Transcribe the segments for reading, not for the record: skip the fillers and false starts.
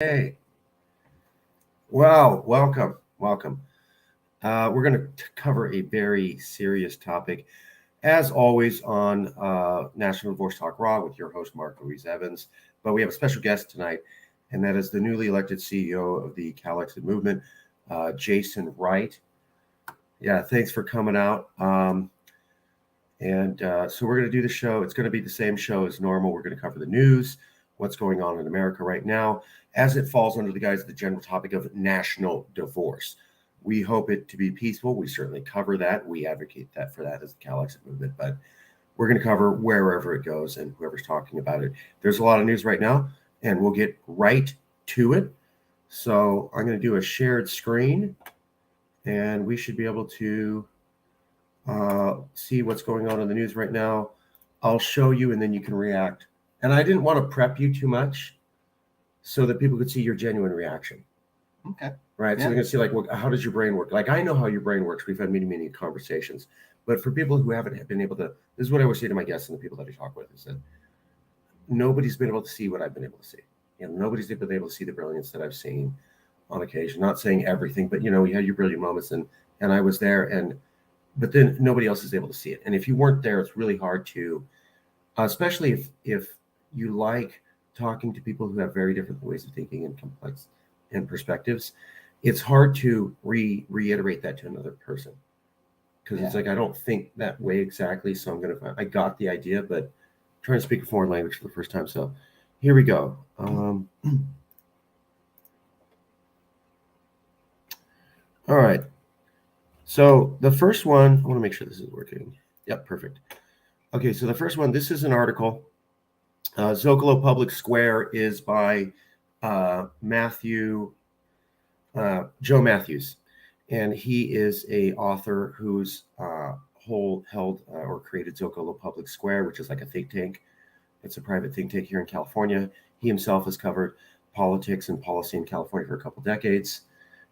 Hey, well, welcome. We're going to cover a very serious topic, as always, on National Divorce Talk Raw with your host, Marc Ruiz Evans. But we have a special guest tonight, and that is the newly elected CEO of the Cal Exit Movement, Jason Wright. Yeah, thanks for coming out. So we're going to do the show. It's going to be the same show as normal. We're going to cover the news, what's going on in America right now, as it falls under the guise of the general topic of national divorce. We hope it to be peaceful. We certainly cover that. We advocate that for that as the Cal Exit Movement, but we're going to cover wherever it goes and whoever's talking about it. There's a lot of news right now, and we'll get right to it. So I'm going to do a shared screen, and we should be able to see what's going on in the news right now. I'll show you, and then you can react. And I didn't want to prep you too much so that people could see your genuine reaction. Okay. Right. Yeah. So they're going to see, like, well, how does your brain work? Like, I know how your brain works. We've had many conversations. But for people who haven't been able to, this is what I always say to my guests and the people that I talk with, is that nobody's been able to see what I've been able to see. Nobody's been able to see the brilliance that I've seen on occasion. Not saying everything, but, you had your brilliant moments, and I was there, but then nobody else is able to see it. And if you weren't there, it's really hard to, especially if you like talking to people who have very different ways of thinking and complex and perspectives, it's hard to reiterate that to another person, because it's like, I don't think that way exactly, so I got the idea, but I'm trying to speak a foreign language for the first time. So here we go. All right. So the first one, I want to make sure this is working. Yep, perfect. Okay, so the first one, this is an article. Zocalo Public Square is by Joe Matthews, and he is a author who's created Zocalo Public Square, which is like a think tank. It's a private think tank here in California. He himself has covered politics and policy in California for a couple decades,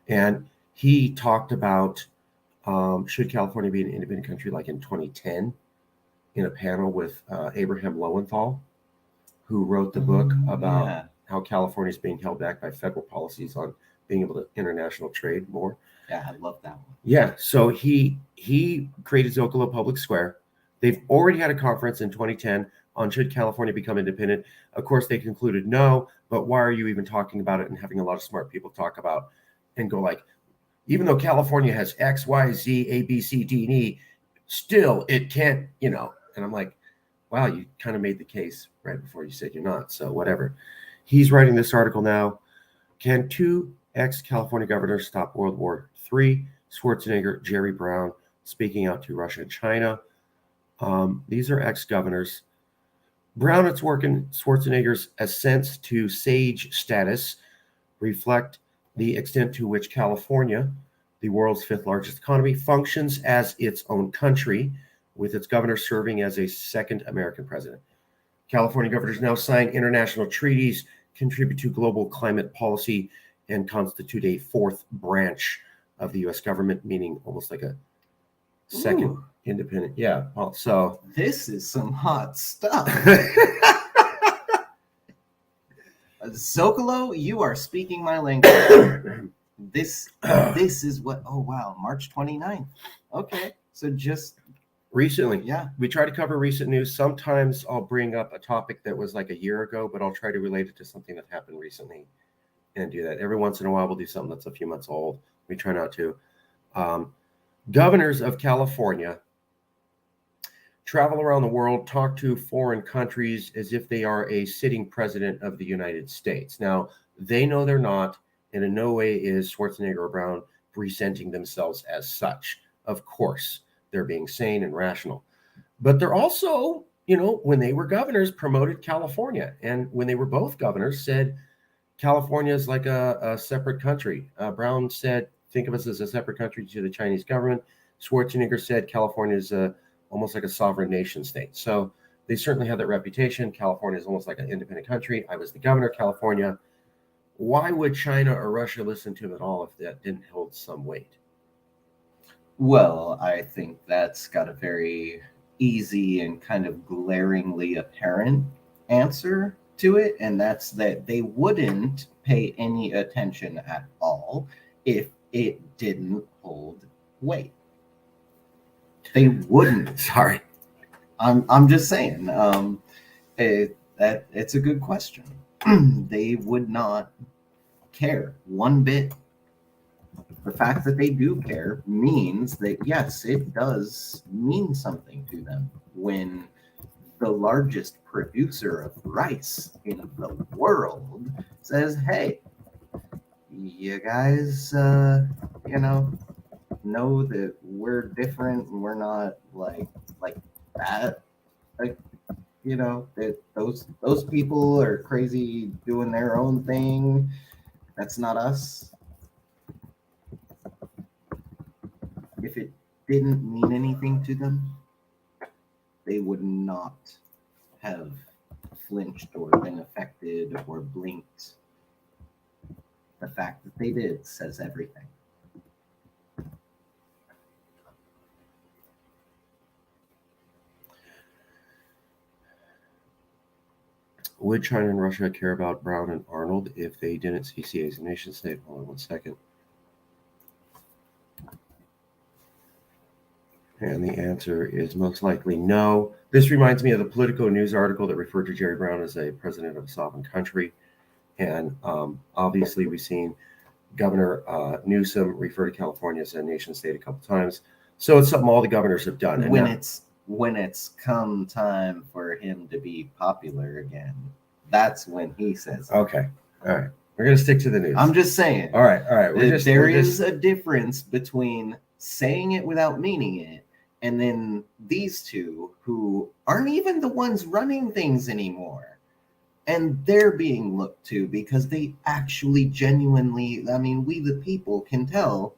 and he talked about should California be an independent country, like in 2010, in a panel with Abraham Lowenthal, who wrote the book about how California is being held back by federal policies on being able to international trade more. Yeah, I love that one. Yeah, so he created Zocalo Public Square. They've already had a conference in 2010 on should California become independent. Of course, they concluded no, but why are you even talking about it and having a lot of smart people talk about and go like, even though California has X, Y, Z, A, B, C, D, and E, still it can't, And I'm like, wow, you kind of made the case right before you said you're not. So whatever. He's writing this article now. Can two ex-California governors stop World War III? Schwarzenegger, Jerry Brown, speaking out to Russia and China. These are ex-governors. Brown, it's working. Schwarzenegger's ascents to sage status reflect the extent to which California, the world's fifth largest economy, functions as its own country, with its governor serving as a second American president. California governors now sign international treaties, contribute to global climate policy, and constitute a fourth branch of the U.S. government, meaning almost like a second independent. Yeah. Well, so this is some hot stuff. Zocalo, you are speaking my language. This is what, March 29th. Okay, so just recently. Yeah. We try to cover recent news. Sometimes I'll bring up a topic that was like a year ago, but I'll try to relate it to something that happened recently and do that. Every once in a while, we'll do something that's a few months old. We try not to. Governors of California travel around the world, talk to foreign countries as if they are a sitting president of the United States. Now, they know they're not, and in no way is Schwarzenegger or Brown presenting themselves as such. Of course, they're being sane and rational. But they're also, when they were governors, promoted California. And when they were both governors, said California is like a separate country. Brown said, think of us as a separate country to the Chinese government. Schwarzenegger said California is almost like a sovereign nation state. So they certainly have that reputation. California is almost like an independent country. I was the governor of California. Why would China or Russia listen to him at all if that didn't hold some weight? Well, I think that's got a very easy and kind of glaringly apparent answer. to it, and that's that they wouldn't pay any attention at all if it didn't hold weight. They wouldn't. Sorry. I'm just saying. It's a good question. They would not care one bit. The fact that they do care means that yes, it does mean something to them when the largest producer of rice in the world says, "Hey, you guys, know that we're different and we're not like that. Like, that those people are crazy doing their own thing. That's not us." If it didn't mean anything to them, they would not have flinched or been affected or blinked. The fact that they did says everything. Would China and Russia care about Brown and Arnold if they didn't see CA as a nation state? Hold on one second. And the answer is most likely no. This reminds me of the Politico news article that referred to Jerry Brown as a president of a sovereign country. And obviously, we've seen Governor Newsom refer to California as a nation state a couple times. So it's something all the governors have done. And when it's come time for him to be popular again, that's when he says it. Okay. All right. We're going to stick to the news. I'm just saying. All right. There is a difference between saying it without meaning it and then these two who aren't even the ones running things anymore. And they're being looked to because they actually genuinely, we the people can tell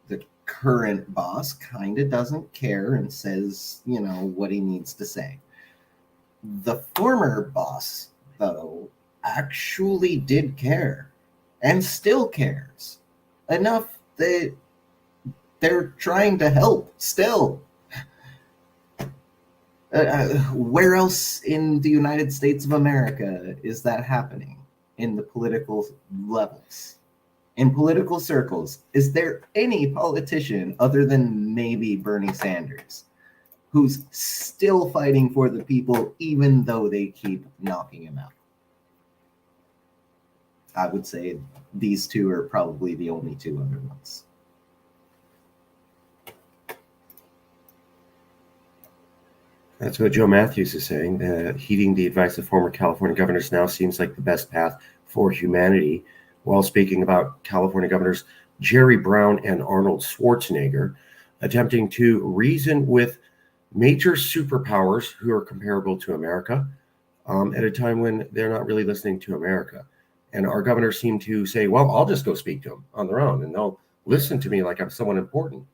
the current boss kind of doesn't care and says, what he needs to say. The former boss, though, actually did care and still cares enough that they're trying to help still. Where else in the United States of America is that happening in the political levels? In political circles, is there any politician other than maybe Bernie Sanders who's still fighting for the people even though they keep knocking him out? I would say these two are probably the only two other ones. That's what Joe Matthews is saying. Heeding the advice of former California governors now seems like the best path for humanity. While speaking about California governors Jerry Brown and Arnold Schwarzenegger, attempting to reason with major superpowers who are comparable to America at a time when they're not really listening to America. And our governors seem to say, well, I'll just go speak to them on their own and they'll listen to me like I'm someone important.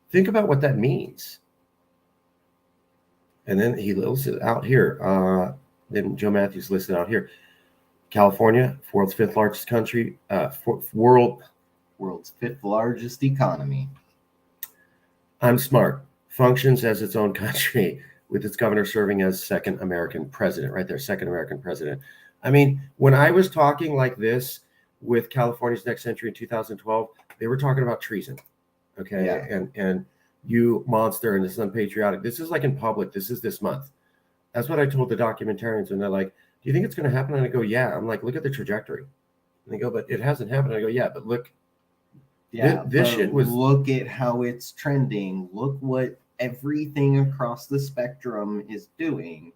Think about what that means. And then he listed out here. Then Joe Matthews listed out here. California, world's fifth largest country, world's fifth largest economy. I'm smart. Functions as its own country, with its governor serving as second American president. Right there, second American president. I mean, when I was talking like this with California's Next Century in 2012, they were talking about treason. Okay, yeah. And you monster, and this is unpatriotic. This is like in public. This is this month. That's what I told the documentarians, and they're like, do you think it's going to happen? And I go, yeah. I'm like, look at the trajectory. And they go, but it hasn't happened. And I go, yeah, but look. Yeah, this shit was. Look at how it's trending. Look what everything across the spectrum is doing.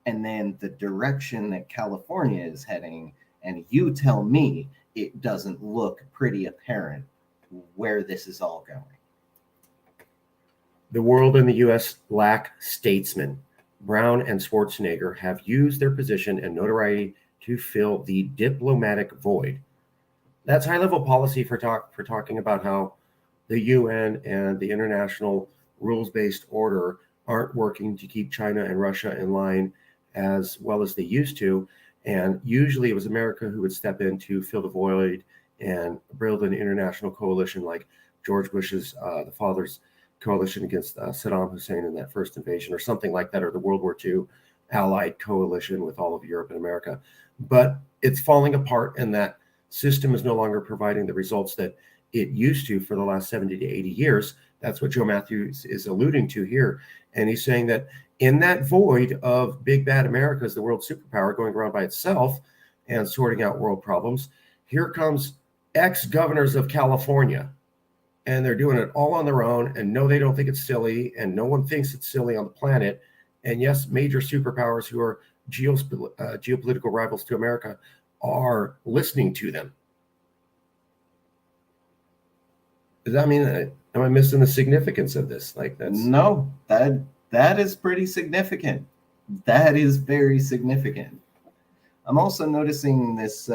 And then the direction that California is heading. And you tell me it doesn't look pretty apparent where this is all going. The world and the U.S. lack statesmen. Brown and Schwarzenegger have used their position and notoriety to fill the diplomatic void. That's high-level policy for talking about how the UN and the international rules-based order aren't working to keep China and Russia in line as well as they used to. And usually it was America who would step in to fill the void and build an international coalition like George Bush's, the father's coalition against Saddam Hussein in that first invasion or something like that, or the World War II allied coalition with all of Europe and America. But it's falling apart, and that system is no longer providing the results that it used to for the last 70 to 80 years. That's what Joe Matthews is alluding to here. And he's saying that in that void of big bad America as the world superpower going around by itself and sorting out world problems, here comes ex-governors of California, and they're doing it all on their own. And no, they don't think it's silly, and no one thinks it's silly on the planet. And yes, major superpowers who are geopolitical rivals to America are listening to them. Does that mean that, am I missing the significance of this? Like, that's no, that is pretty significant. That is very significant. I'm also noticing this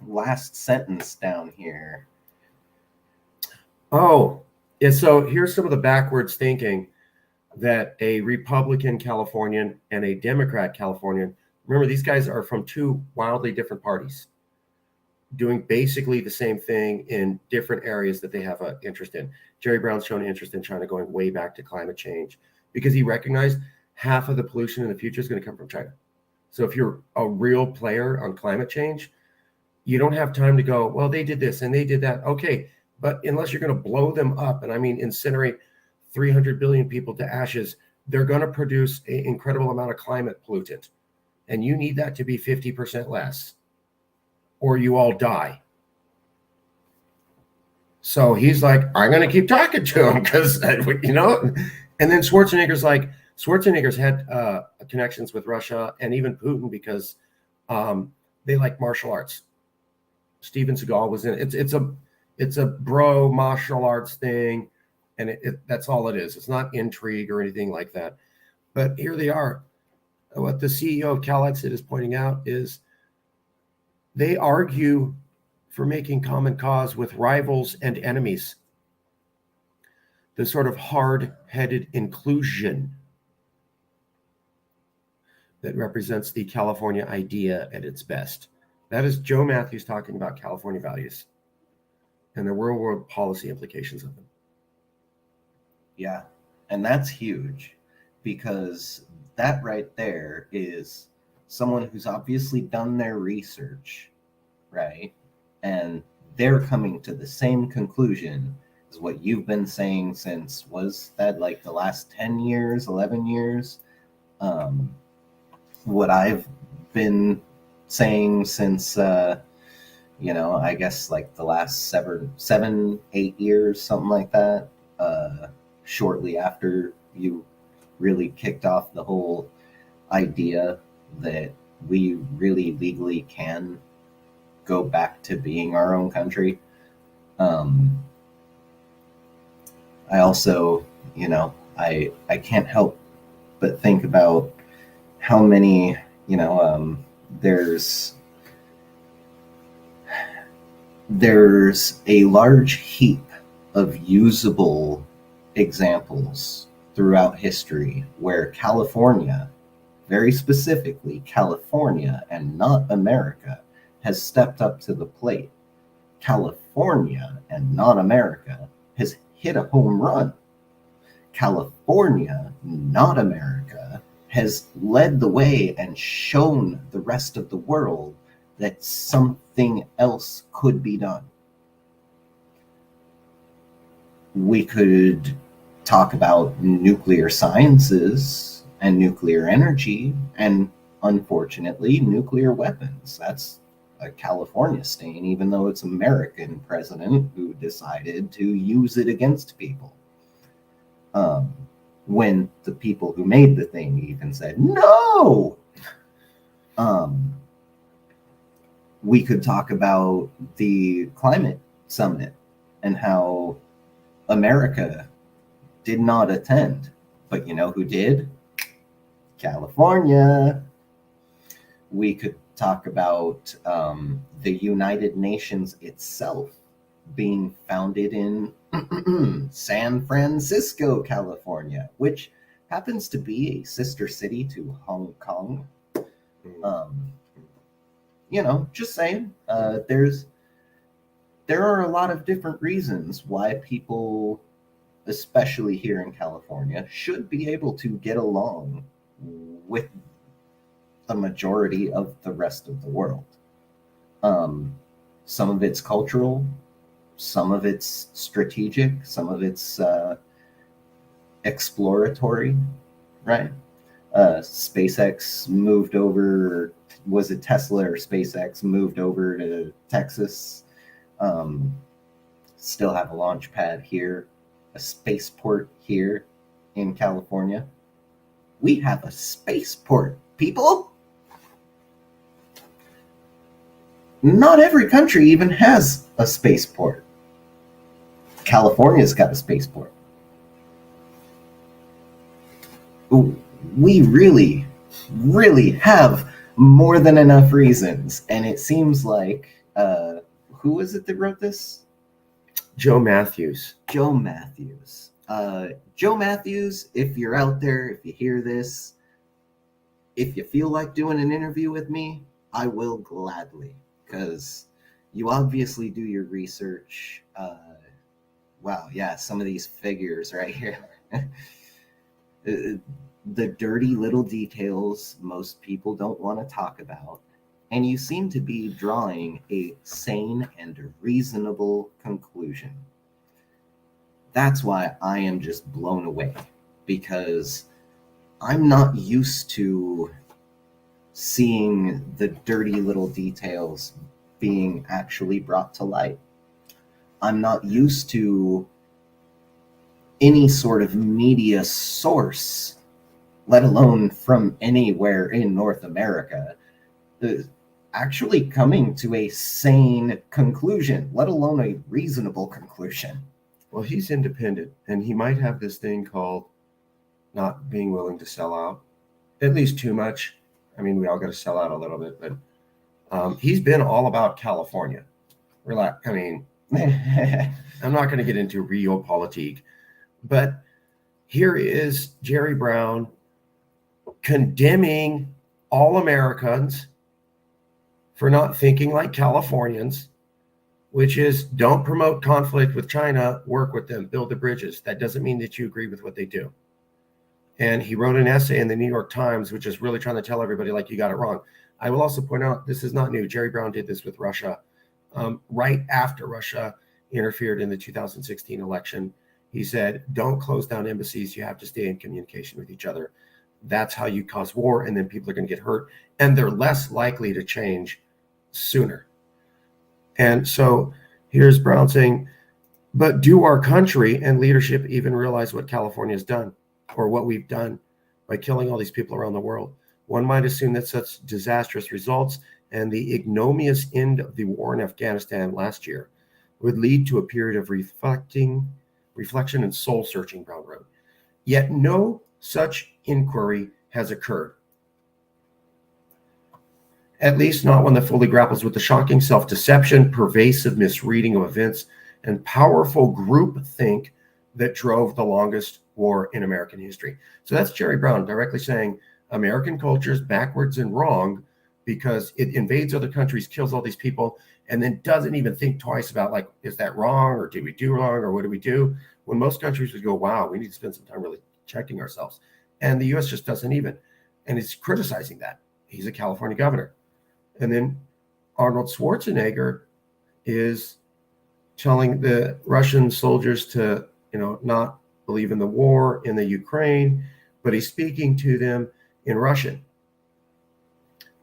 last sentence down here. Oh, yeah. So here's some of the backwards thinking that a Republican Californian and a Democrat Californian, remember, these guys are from two wildly different parties doing basically the same thing in different areas that they have an interest in. Jerry Brown's shown interest in China going way back to climate change because he recognized half of the pollution in the future is going to come from China. So if you're a real player on climate change, you don't have time to go, well, they did this and they did that. Okay, but unless you're going to blow them up, and I mean incinerate 300 billion people to ashes, they're going to produce an incredible amount of climate pollutant. And you need that to be 50% less, or you all die. So he's like, I'm going to keep talking to him because, you know, and then Schwarzenegger's had connections with Russia and even Putin because they like martial arts. Steven Seagal was in it. It's a bro martial arts thing. And that's all it is. It's not intrigue or anything like that. But here they are. What the CEO of CalExit is pointing out is they argue for making common cause with rivals and enemies. The sort of hard-headed inclusion that represents the California idea at its best. That is Joe Matthews talking about California values and the real-world policy implications of them. Yeah, and that's huge because that right there is someone who's obviously done their research, right? And they're coming to the same conclusion as what you've been saying since, was that like the last 10 years, 11 years? What I've been saying since, I guess like the last 7, 8 years, something like that. Shortly after you really kicked off the whole idea that we really legally can go back to being our own country. I also, I can't help but think about how many, there's a large heap of usable examples throughout history where California, very specifically California and not America, has stepped up to the plate. California and not America has hit a home run. California, not America, has led the way and shown the rest of the world that something else could be done. We could talk about nuclear sciences and nuclear energy, and unfortunately, nuclear weapons. That's a California stain, even though it's an American president who decided to use it against people. When the people who made the thing even said no. We could talk about the climate summit and how America did not attend, but you know who did? California. We could talk about the United Nations itself being founded in San Francisco, California, which happens to be a sister city to Hong Kong. Just saying, there are a lot of different reasons why people, especially here in California, should be able to get along with the majority of the rest of the world. Some of it's cultural, some of it's strategic, some of it's exploratory, right? SpaceX moved over, was it Tesla or SpaceX moved over to Texas? Still have a launch pad here, a spaceport here in California. We have a spaceport, people. Not every country even has a spaceport. California's got a spaceport. We really, really have more than enough reasons. And it seems like, who is it that wrote this? Joe Matthews. Joe Matthews. Joe Matthews, if you're out there, if you hear this, if you feel like doing an interview with me, I will gladly, because you obviously do your research. Wow, yeah, some of these figures right here. The dirty little details most people don't want to talk about. And you seem to be drawing a sane and reasonable conclusion. That's why I am just blown away, because I'm not used to seeing the dirty little details being actually brought to light. I'm not used to any sort of media source, let alone from anywhere in North America, actually coming to a sane conclusion, let alone a reasonable conclusion. Well, he's independent, and he might have this thing called not being willing to sell out, at least too much. I mean, we all got to sell out a little bit, but he's been all about California. Relax. I mean, I'm not going to get into realpolitik, but here is Jerry Brown condemning all Americans for not thinking like Californians, which is don't promote conflict with China, work with them, build the bridges. That doesn't mean that you agree with what they do. And he wrote an essay in the New York Times, which is really trying to tell everybody like you got it wrong. I will also point out, this is not new. Jerry Brown did this with Russia right after Russia interfered in the 2016 election. He said, don't close down embassies. You have to stay in communication with each other. That's how you cause war, and then people are going to get hurt, and they're less likely to change sooner. And so here's Brown saying, but do our country and leadership even realize what California has done, or what we've done by killing all these people around the world? One might assume that such disastrous results and the ignominious end of the war in Afghanistan last year would lead to a period of reflection and soul searching, Brown wrote. Yet no such inquiry has occurred. At least not one that fully grapples with the shocking self-deception, pervasive misreading of events, and powerful groupthink that drove the longest war in American history. So that's Jerry Brown directly saying American culture is backwards and wrong because it invades other countries, kills all these people, and then doesn't even think twice about, like, is that wrong, or did we do wrong, or what do we do? When most countries would go, wow, we need to spend some time really checking ourselves. And the U.S. just doesn't even. And it's criticizing that. He's a California governor. And then Arnold Schwarzenegger is telling the Russian soldiers to, not believe in the war in the Ukraine, but he's speaking to them in Russian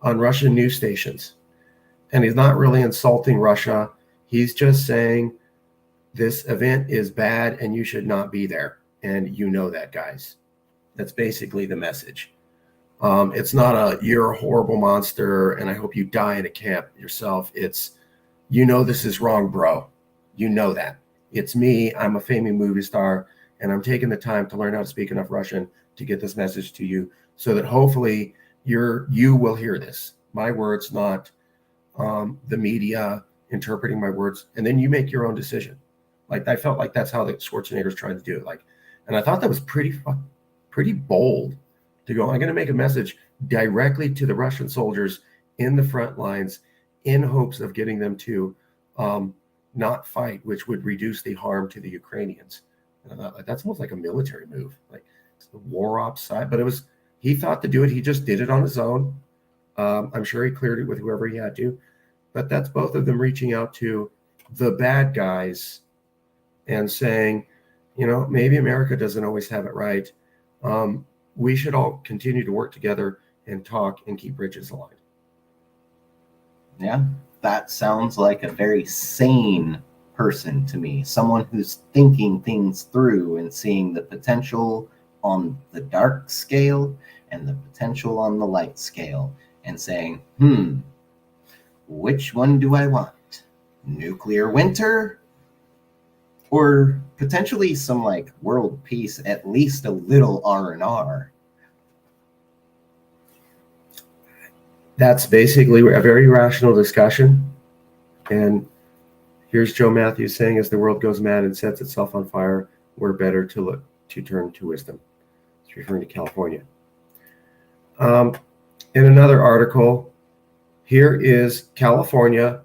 on Russian news stations. And he's not really insulting Russia. He's just saying this event is bad and you should not be there. And you know that, guys. That's basically the message. It's not you're a horrible monster and I hope you die in a camp yourself. It's, this is wrong, bro. You know that. It's me. I'm a famous movie star, and I'm taking the time to learn how to speak enough Russian to get this message to you so that hopefully you will hear this. My words, not the media interpreting my words. And then you make your own decision. Like, I felt like that's how the Schwarzenegger's trying to do it. Like, and I thought that was pretty bold to go, I'm going to make a message directly to the Russian soldiers in the front lines in hopes of getting them to not fight, which would reduce the harm to the Ukrainians. And I thought, like, that's almost like a military move, like it's the war ops side. But it was He thought to do it. He just did it on his own. I'm sure he cleared it with whoever he had to. But that's both of them reaching out to the bad guys and saying, maybe America doesn't always have it right. We should all continue to work together and talk and keep bridges aligned. Yeah, that sounds like a very sane person to me. Someone who's thinking things through and seeing the potential on the dark scale and the potential on the light scale and saying, which one do I want? Nuclear winter? Or potentially some like world peace, at least a little R&R? That's basically a very rational discussion. And here's Joe Matthews saying, as the world goes mad and sets itself on fire, we're better to turn to wisdom. He's referring to California. In another article, here is California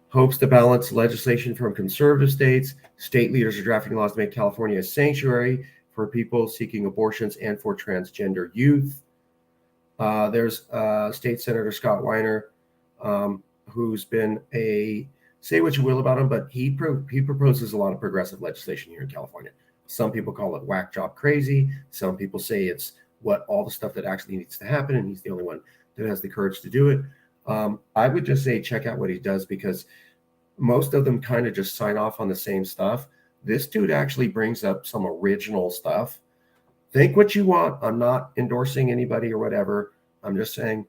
hopes to balance legislation from conservative states. State leaders are drafting laws to make California a sanctuary for people seeking abortions and for transgender youth. There's State Senator Scott Weiner, who's been say what you will about him, but he proposes a lot of progressive legislation here in California. Some people call it whack job crazy. Some people say it's all the stuff that actually needs to happen, and he's the only one that has the courage to do it. I would just say check out what he does, because most of them kind of just sign off on the same stuff. This dude actually brings up some original stuff. Think what you want. I'm not endorsing anybody or whatever. I'm just saying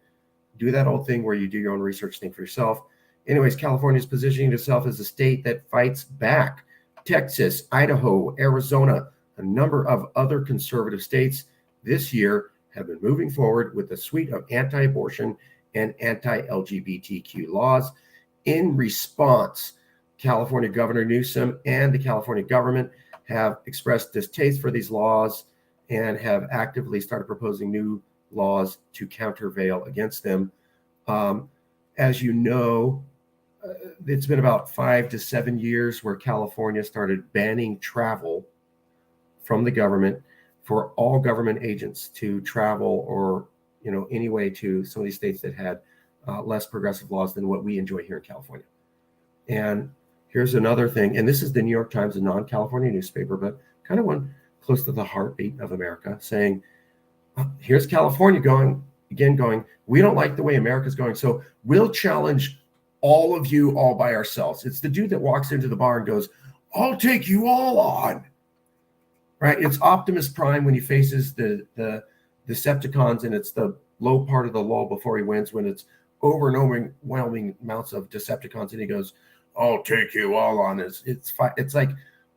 do that old thing where you do your own research, think for yourself. Anyways, California is positioning itself as a state that fights back. Texas, Idaho, Arizona, a number of other conservative states this year have been moving forward with a suite of anti-abortion and anti-LGBTQ laws. In response, California Governor Newsom and the California government have expressed distaste for these laws and have actively started proposing new laws to countervail against them. As you know, it's been about 5 to 7 years where California started banning travel from the government for all government agents to travel or, any way to some of these states that had less progressive laws than what we enjoy here in California. And here's another thing, and this is the New York Times, a non-California newspaper, but kind of one close to the heartbeat of America, saying, here's California going, we don't like the way America's going, so we'll challenge all of you all by ourselves. It's the dude that walks into the bar and goes, I'll take you all on. Right? It's Optimus Prime when he faces the Decepticons, and it's the low part of the lull before he wins, when it's over and overwhelming amounts of Decepticons, and he goes, I'll take you all on. It's like,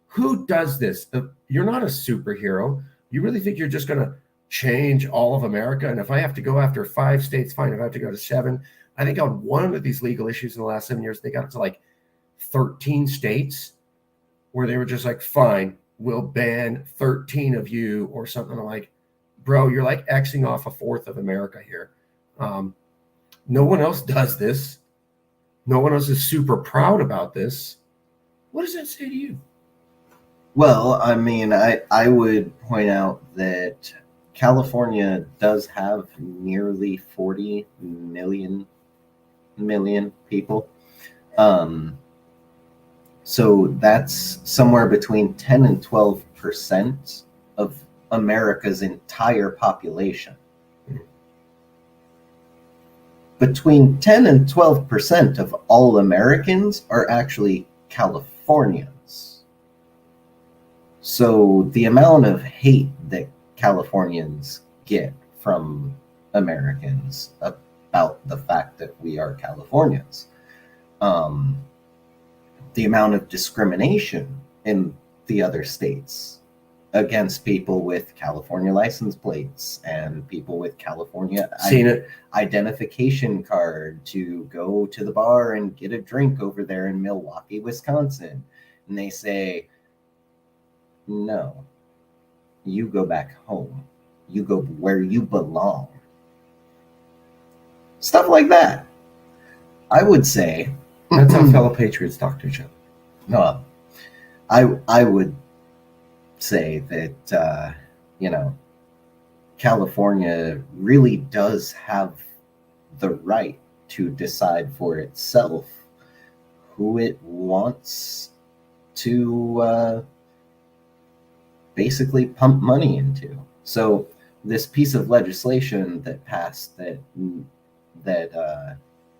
who does this? You're not a superhero. You really think you're just going to change all of America? And if I have to go after 5 states, fine. If I have to go to 7, I think on one of these legal issues in the last 7 years, they got it to like 13 states where they were just like, fine, we'll ban 13 of you or something. I'm like, bro, you're like Xing off a fourth of America here. No one else does this. No one else is super proud about this. What does that say to you? Well, I mean, I would point out that California does have nearly 40 million people. So that's somewhere between 10 and 12% of America's entire population. Between 10 and 12% of all Americans are actually Californians. So the amount of hate that Californians get from Americans about the fact that we are Californians, the amount of discrimination in the other states against people with California license plates and people with California identification card to go to the bar and get a drink over there in Milwaukee, Wisconsin. And they say, no, you go back home. You go where you belong. Stuff like that. I would say that's how fellow patriots talk to each other. No, I would say that California really does have the right to decide for itself who it wants to basically pump money into. So this piece of legislation that passed that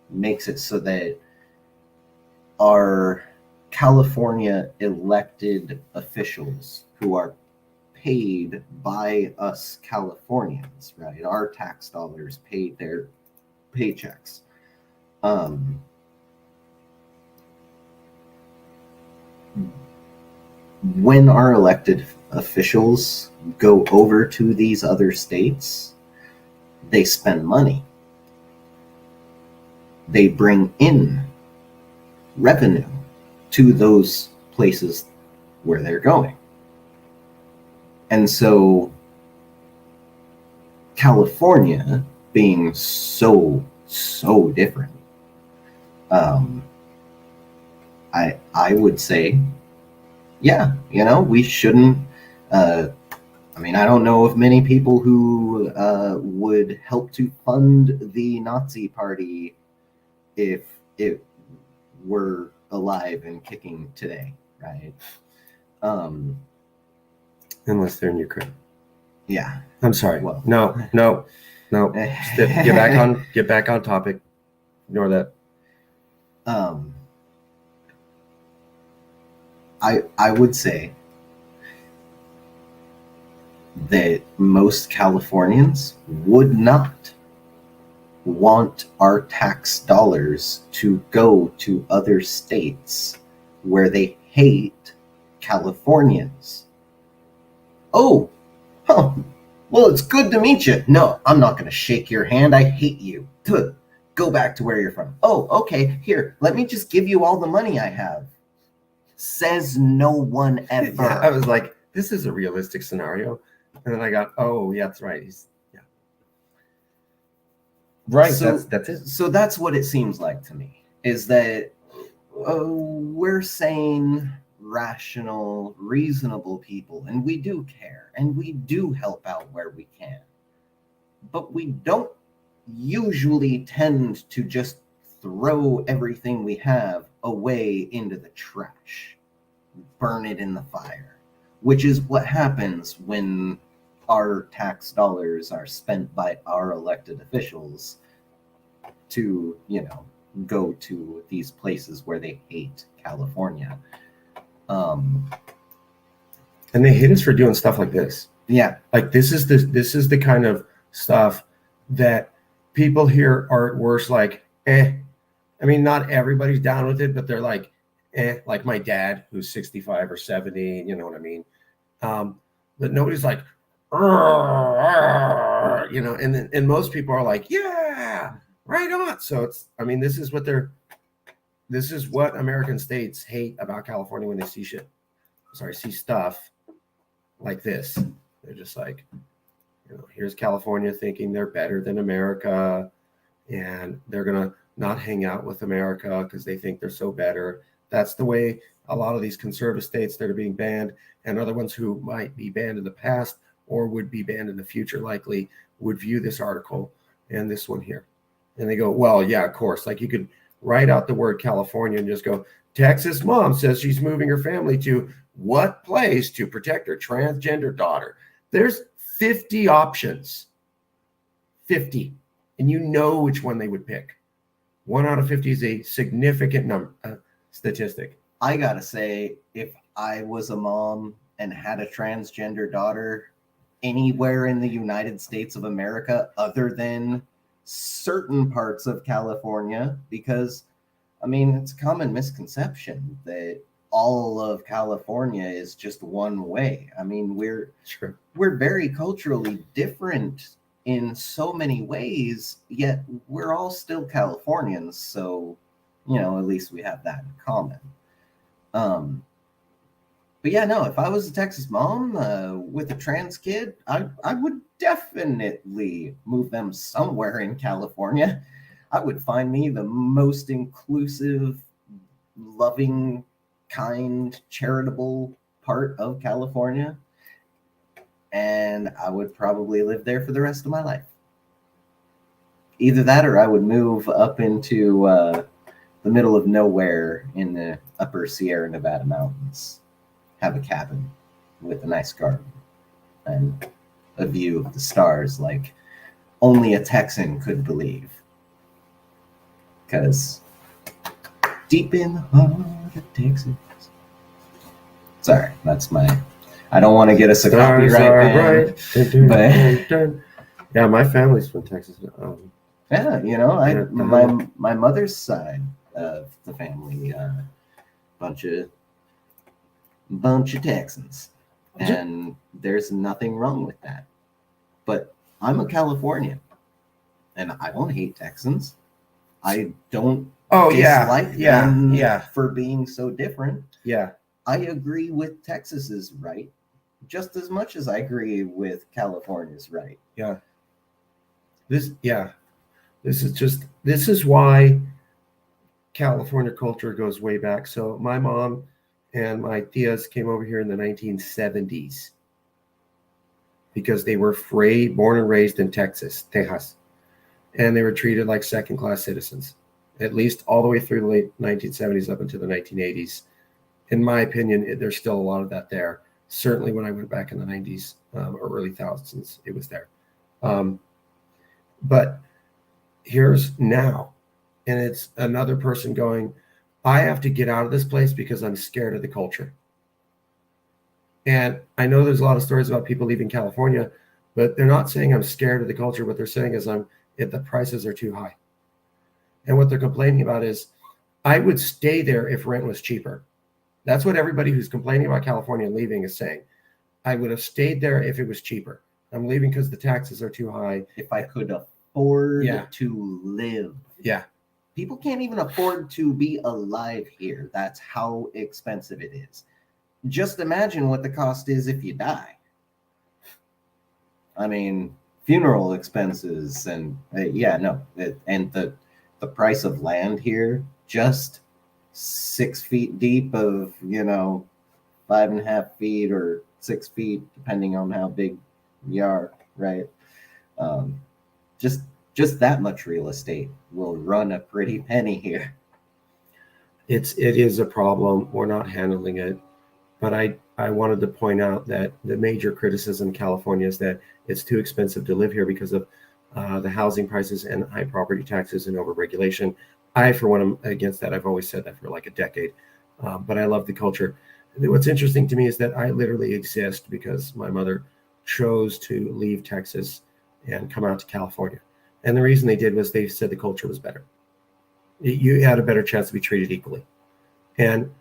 makes it so that our California elected officials who are paid by us Californians, right? Our tax dollars paid their paychecks. When our elected officials go over to these other states, they spend money. They bring in revenue to those places where they're going. And so California being so different, I would say, yeah, we shouldn't. I don't know of many people who would help to fund the Nazi Party if it were alive and kicking today, right? Unless they're in Ukraine. Yeah. I'm sorry. Well, no. Get back on topic. Ignore that. I would say that most Californians would not want our tax dollars to go to other states where they hate Californians. Oh, huh. Well, it's good to meet you. No, I'm not going to shake your hand. I hate you. Go back to where you're from. Oh, okay. Here, let me just give you all the money I have. Says no one ever. Yeah, I was like, this is a realistic scenario. And then I got, oh, yeah, that's right. Right, so, that's it. So that's what it seems like to me, is that we're sane, rational, reasonable people, and we do care, and we do help out where we can. But we don't usually tend to just throw everything we have away into the trash, burn it in the fire, which is what happens when our tax dollars are spent by our elected officials to, go to these places where they hate California. And they hate us for doing stuff like this. Yeah. Like this is the kind of stuff that people here are at worst like, eh. I mean, not everybody's down with it, but they're like, eh, like my dad who's 65 or 70, you know what I mean? But nobody's like, and most people are like, yeah, right on. So this is what American states hate about California when they see see stuff like this. They're just like, here's California thinking they're better than America, and they're gonna not hang out with America because they think they're so better. That's the way a lot of these conservative states that are being banned, and other ones who might be banned in the past or would be banned in the future likely, would view this article and this one here. And they go, well, yeah, of course. Like you could write out the word California and just go, Texas mom says she's moving her family to what place to protect her transgender daughter. There's 50 options. 50. And you know which one they would pick. 1 out of 50 is a significant number statistic. I gotta say, if I was a mom and had a transgender daughter anywhere in the United States of America other than certain parts of California, because it's a common misconception that all of California is just one way. We're very culturally different in so many ways, yet we're all still Californians, so at least we have that in common. But yeah, no, if I was a Texas mom with a trans kid, I would definitely move them somewhere in California. I would find me the most inclusive, loving, kind, charitable part of California. and I would probably live there for the rest of my life. Either that, or I would move up into the middle of nowhere in the upper Sierra Nevada mountains, have a cabin with a nice garden and a view of the stars like only a Texan could believe. Because deep in the heart of Texas. Sorry, that's my. I don't want to get us a Stars copyright are band. bright. Dun, dun, but- dun, dun. Yeah, my family's from Texas. Yeah, Yeah, my mother's side of the family, bunch of Texans, and there's nothing wrong with that. But I'm a Californian, and I don't hate Texans. I don't dislike them for being so different. Yeah. I agree with Texas's right just as much as I agree with California's right. Yeah. This is why California culture goes way back. So my mom and my tias came over here in the 1970s because they were born and raised in Tejas, and they were treated like second-class citizens, at least all the way through the late 1970s up into the 1980s. In my opinion, there's still a lot of that there. Certainly when I went back in the 90s or early thousands, it was there. But here's now, and it's another person going, I have to get out of this place because I'm scared of the culture. And I know there's a lot of stories about people leaving California, but they're not saying I'm scared of the culture. What they're saying is if the prices are too high. And what they're complaining about is, I would stay there if rent was cheaper. That's what everybody who's complaining about California and leaving is saying. I would have stayed there if it was cheaper. I'm leaving because the taxes are too high. If I could afford to live. Yeah. People can't even afford to be alive here. That's how expensive it is. Just imagine what the cost is if you die. I mean, funeral expenses and and the price of land here, just 6 feet deep of 5.5 feet or 6 feet, depending on how big you are, right? Just that much real estate will run a pretty penny here. It is a problem. We're not handling it. But I wanted to point out that the major criticism in California is that it's too expensive to live here because of the housing prices and high property taxes and overregulation. I, for one, am against that. I've always said that for like a decade. But I love the culture. What's interesting to me is that I literally exist because my mother chose to leave Texas and come out to California. And the reason they did was they said the culture was better. You had a better chance to be treated equally. And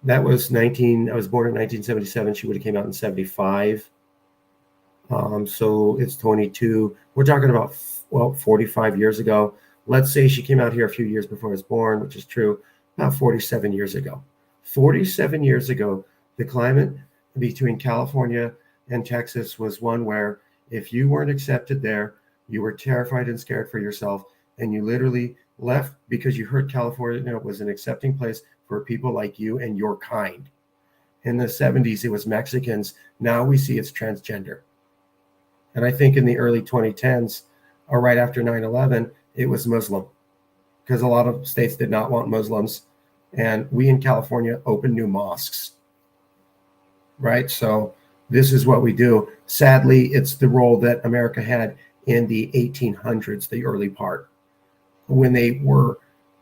that was I was born in 1977. She would have came out in 75. So it's 22. We're talking about, 45 years ago. Let's say she came out here a few years before I was born, which is true, about 47 years ago. 47 years ago, the climate between California and Texas was one where if you weren't accepted there, you were terrified and scared for yourself, and you literally left because you heard California was an accepting place for people like you and your kind. In the 70s, it was Mexicans. Now we see it's transgender. And I think in the early 2010s, or right after 9/11, it was Muslim, because a lot of states did not want Muslims. And we in California opened new mosques, right? So this is what we do. Sadly, it's the role that America had in the 1800s, the early part, when they were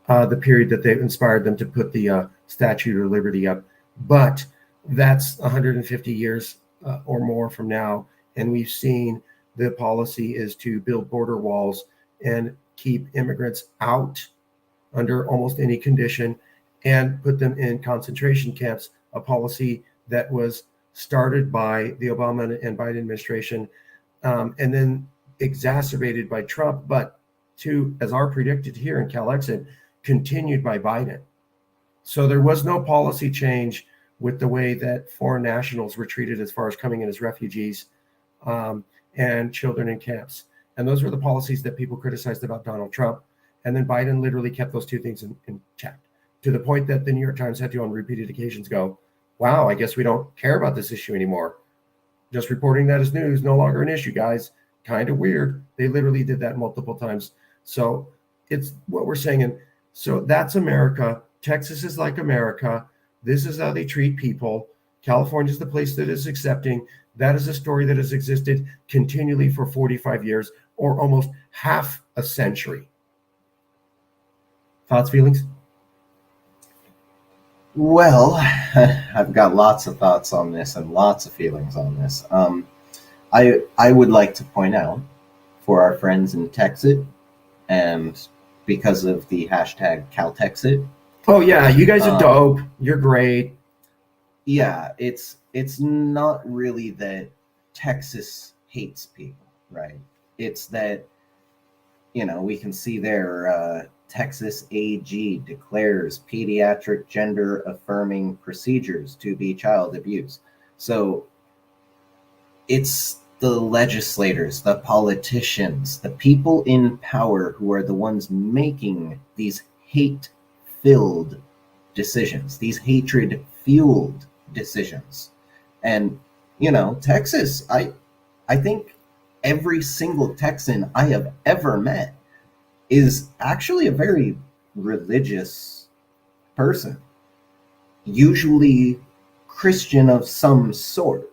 the period that they inspired them to put the Statue of Liberty up. But that's 150 years or more from now. And we've seen the policy is to build border walls and keep immigrants out under almost any condition and put them in concentration camps, a policy that was started by the Obama and Biden administration, and then exacerbated by Trump, but as our predicted here in CalExit, continued by Biden. So there was no policy change with the way that foreign nationals were treated as far as coming in as refugees and children in camps. And those were the policies that people criticized about Donald Trump. And then Biden literally kept those two things in check, to the point that the New York Times had to, on repeated occasions, go, wow, I guess we don't care about this issue anymore. Just reporting that as news, no longer an issue, guys. Kind of weird. They literally did that multiple times. So it's what we're saying. And so that's America. Texas is like America. This is how they treat people. California is the place that is accepting. That is a story that has existed continually for 45 years or almost half a century. Thoughts, feelings? Well, I've got lots of thoughts on this and lots of feelings on this. I would like to point out for our friends in Texas, and because of the hashtag Caltexit. Oh yeah, you guys are dope. You're great. Yeah, it's not really that Texas hates people, right? It's that, we can see there, Texas AG declares pediatric gender affirming procedures to be child abuse. So it's the legislators, the politicians, the people in power who are the ones making these hate-filled decisions, these hatred-fueled decisions. And, Texas, I think every single Texan I have ever met is actually a very religious person, usually Christian of some sort.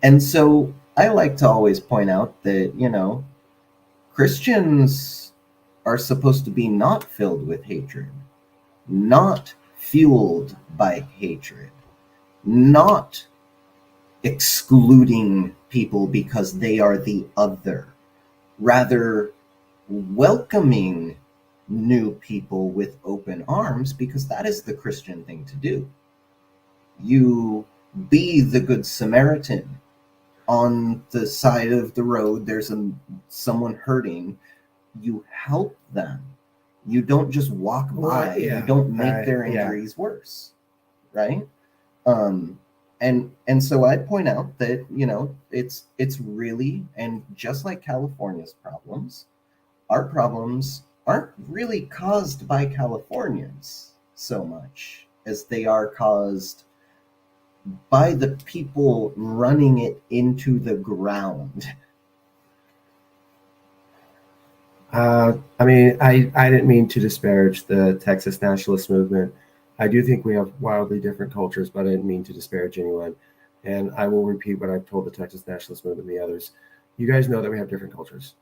And so I like to always point out that, Christians are supposed to be not filled with hatred, not fueled by hatred, not excluding people because they are the other, rather welcoming new people with open arms, because that is the Christian thing to do. You be the good Samaritan. On the side of the road, there's someone hurting. You help them. You don't just walk by. You don't make their injuries worse, right? And so I'd point out that it's really, and just like California's problems, our problems aren't really caused by Californians so much as they are caused by the people running it into the ground. I didn't mean to disparage the Texas nationalist movement. I do think we have wildly different cultures, but I didn't mean to disparage anyone. And I will repeat what I've told the Texas nationalist movement and the others. You guys know that we have different cultures.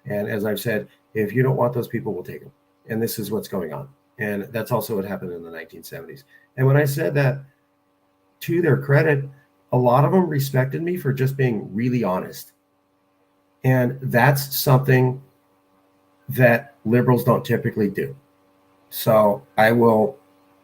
And as I've said, if you don't want those people, we'll take them. And this is what's going on. And that's also what happened in the 1970s. And when I said that, to their credit, a lot of them respected me for just being really honest. And that's something that liberals don't typically do. So I will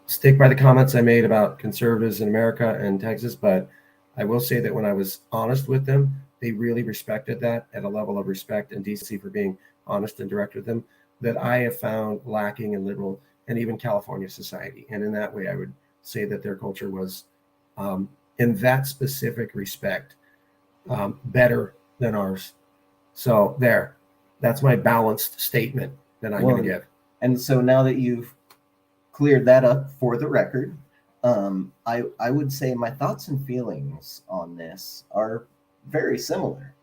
stick by the comments I made about conservatives in America and Texas, but I will say that when I was honest with them, they really respected that at a level of respect and decency for being honest and direct with them that I have found lacking in liberal and even California society. And in that way, I would say that their culture was, in that specific respect, better than ours. So that's my balanced statement that I'm going to give. And so now that you've cleared that up for the record, I would say my thoughts and feelings on this are very similar.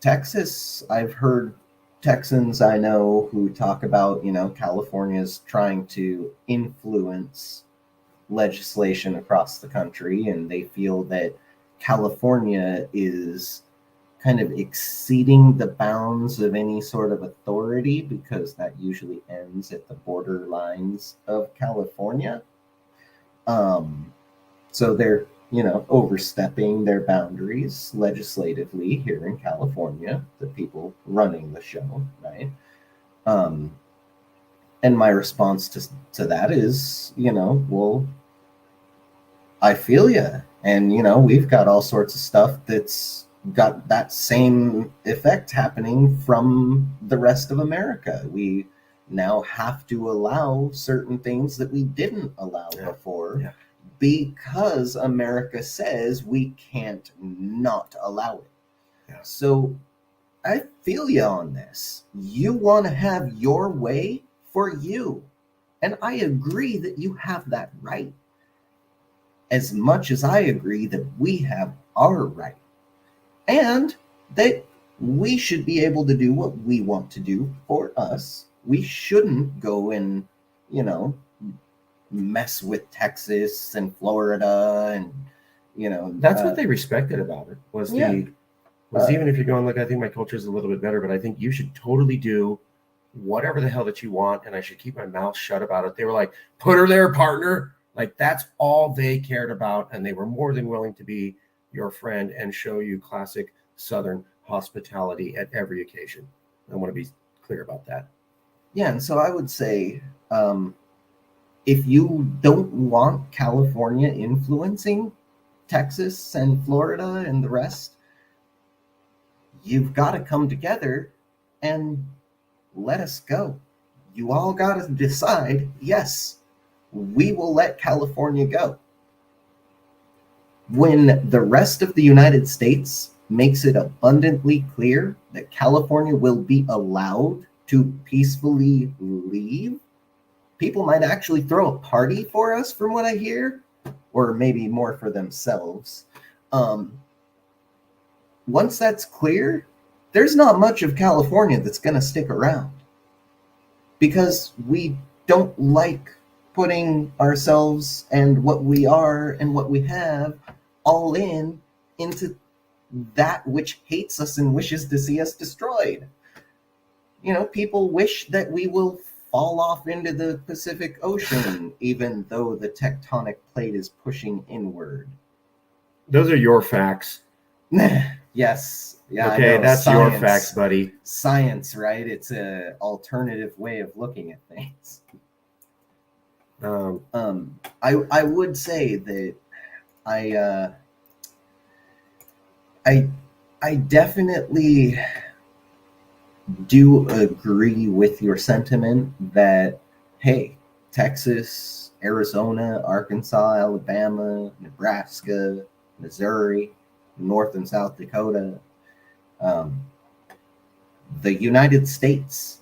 Texas, I've heard Texans I know who talk about, California's trying to influence legislation across the country, and they feel that California is kind of exceeding the bounds of any sort of authority because that usually ends at the border lines of California. So they're, overstepping their boundaries legislatively here in California, the people running the show, right? And my response to that is, well, I feel ya. And, we've got all sorts of stuff that's got that same effect happening from the rest of America. We now have to allow certain things that we didn't allow before because America says we can't not allow it. Yeah. So I feel you on this. You want to have your way for you. And I agree that you have that right. as much as I agree that we have our right and that we should be able to do what we want to do for us. We shouldn't go and, you know, mess with Texas and Florida and, you know. That's what they respected about it was even if you're going, look, I think my culture is a little bit better, but I think you should totally do whatever the hell that you want, and I should keep my mouth shut about it. They were like, put her there, partner. Like, that's all they cared about, and they were more than willing to be your friend and show you classic Southern hospitality at every occasion. I want to be clear about that. Yeah, and so I would say, if you don't want California influencing Texas and Florida and the rest, you've got to come together and let us go. You all got to decide, yes, we will let California go. When the rest of the United States makes it abundantly clear that California will be allowed to peacefully leave, people might actually throw a party for us, from what I hear, or maybe more for themselves. Once that's clear, there's not much of California that's going to stick around, because we don't like putting ourselves and what we are and what we have all into that which hates us and wishes to see us destroyed. You know, people wish that we will fall off into the Pacific Ocean, even though the tectonic plate is pushing inward. Those are your facts. Yes. Yeah. Okay, that's science. Your facts, buddy. Science, right? It's an alternative way of looking at things. I would say that I definitely do agree with your sentiment that, hey, Texas, Arizona, Arkansas, Alabama, Nebraska, Missouri, North and South Dakota, the United States,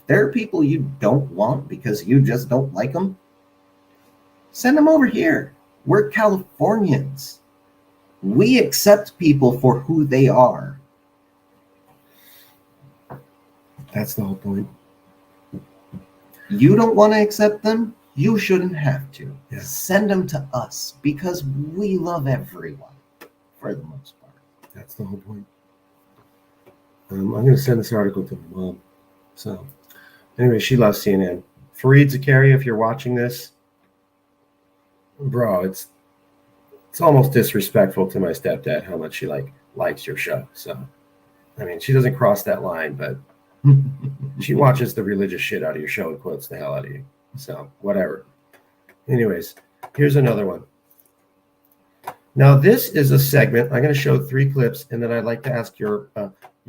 there are people you don't want because you just don't like them, send them over here. We're Californians. We accept people for who they are. That's the whole point. You don't want to accept them? You shouldn't have to. Yeah. Send them to us, because we love everyone for the most part. That's the whole point. I'm going to send this article to my mom. So, anyway, she loves CNN. Fareed Zakaria, if you're watching this, bro, it's almost disrespectful to my stepdad how much she likes your show. So, I mean, she doesn't cross that line, but she watches the religious shit out of your show and quotes the hell out of you. So, whatever. Anyways, here's another one. Now, this is a segment. I'm going to show 3 clips, and then I'd like to ask your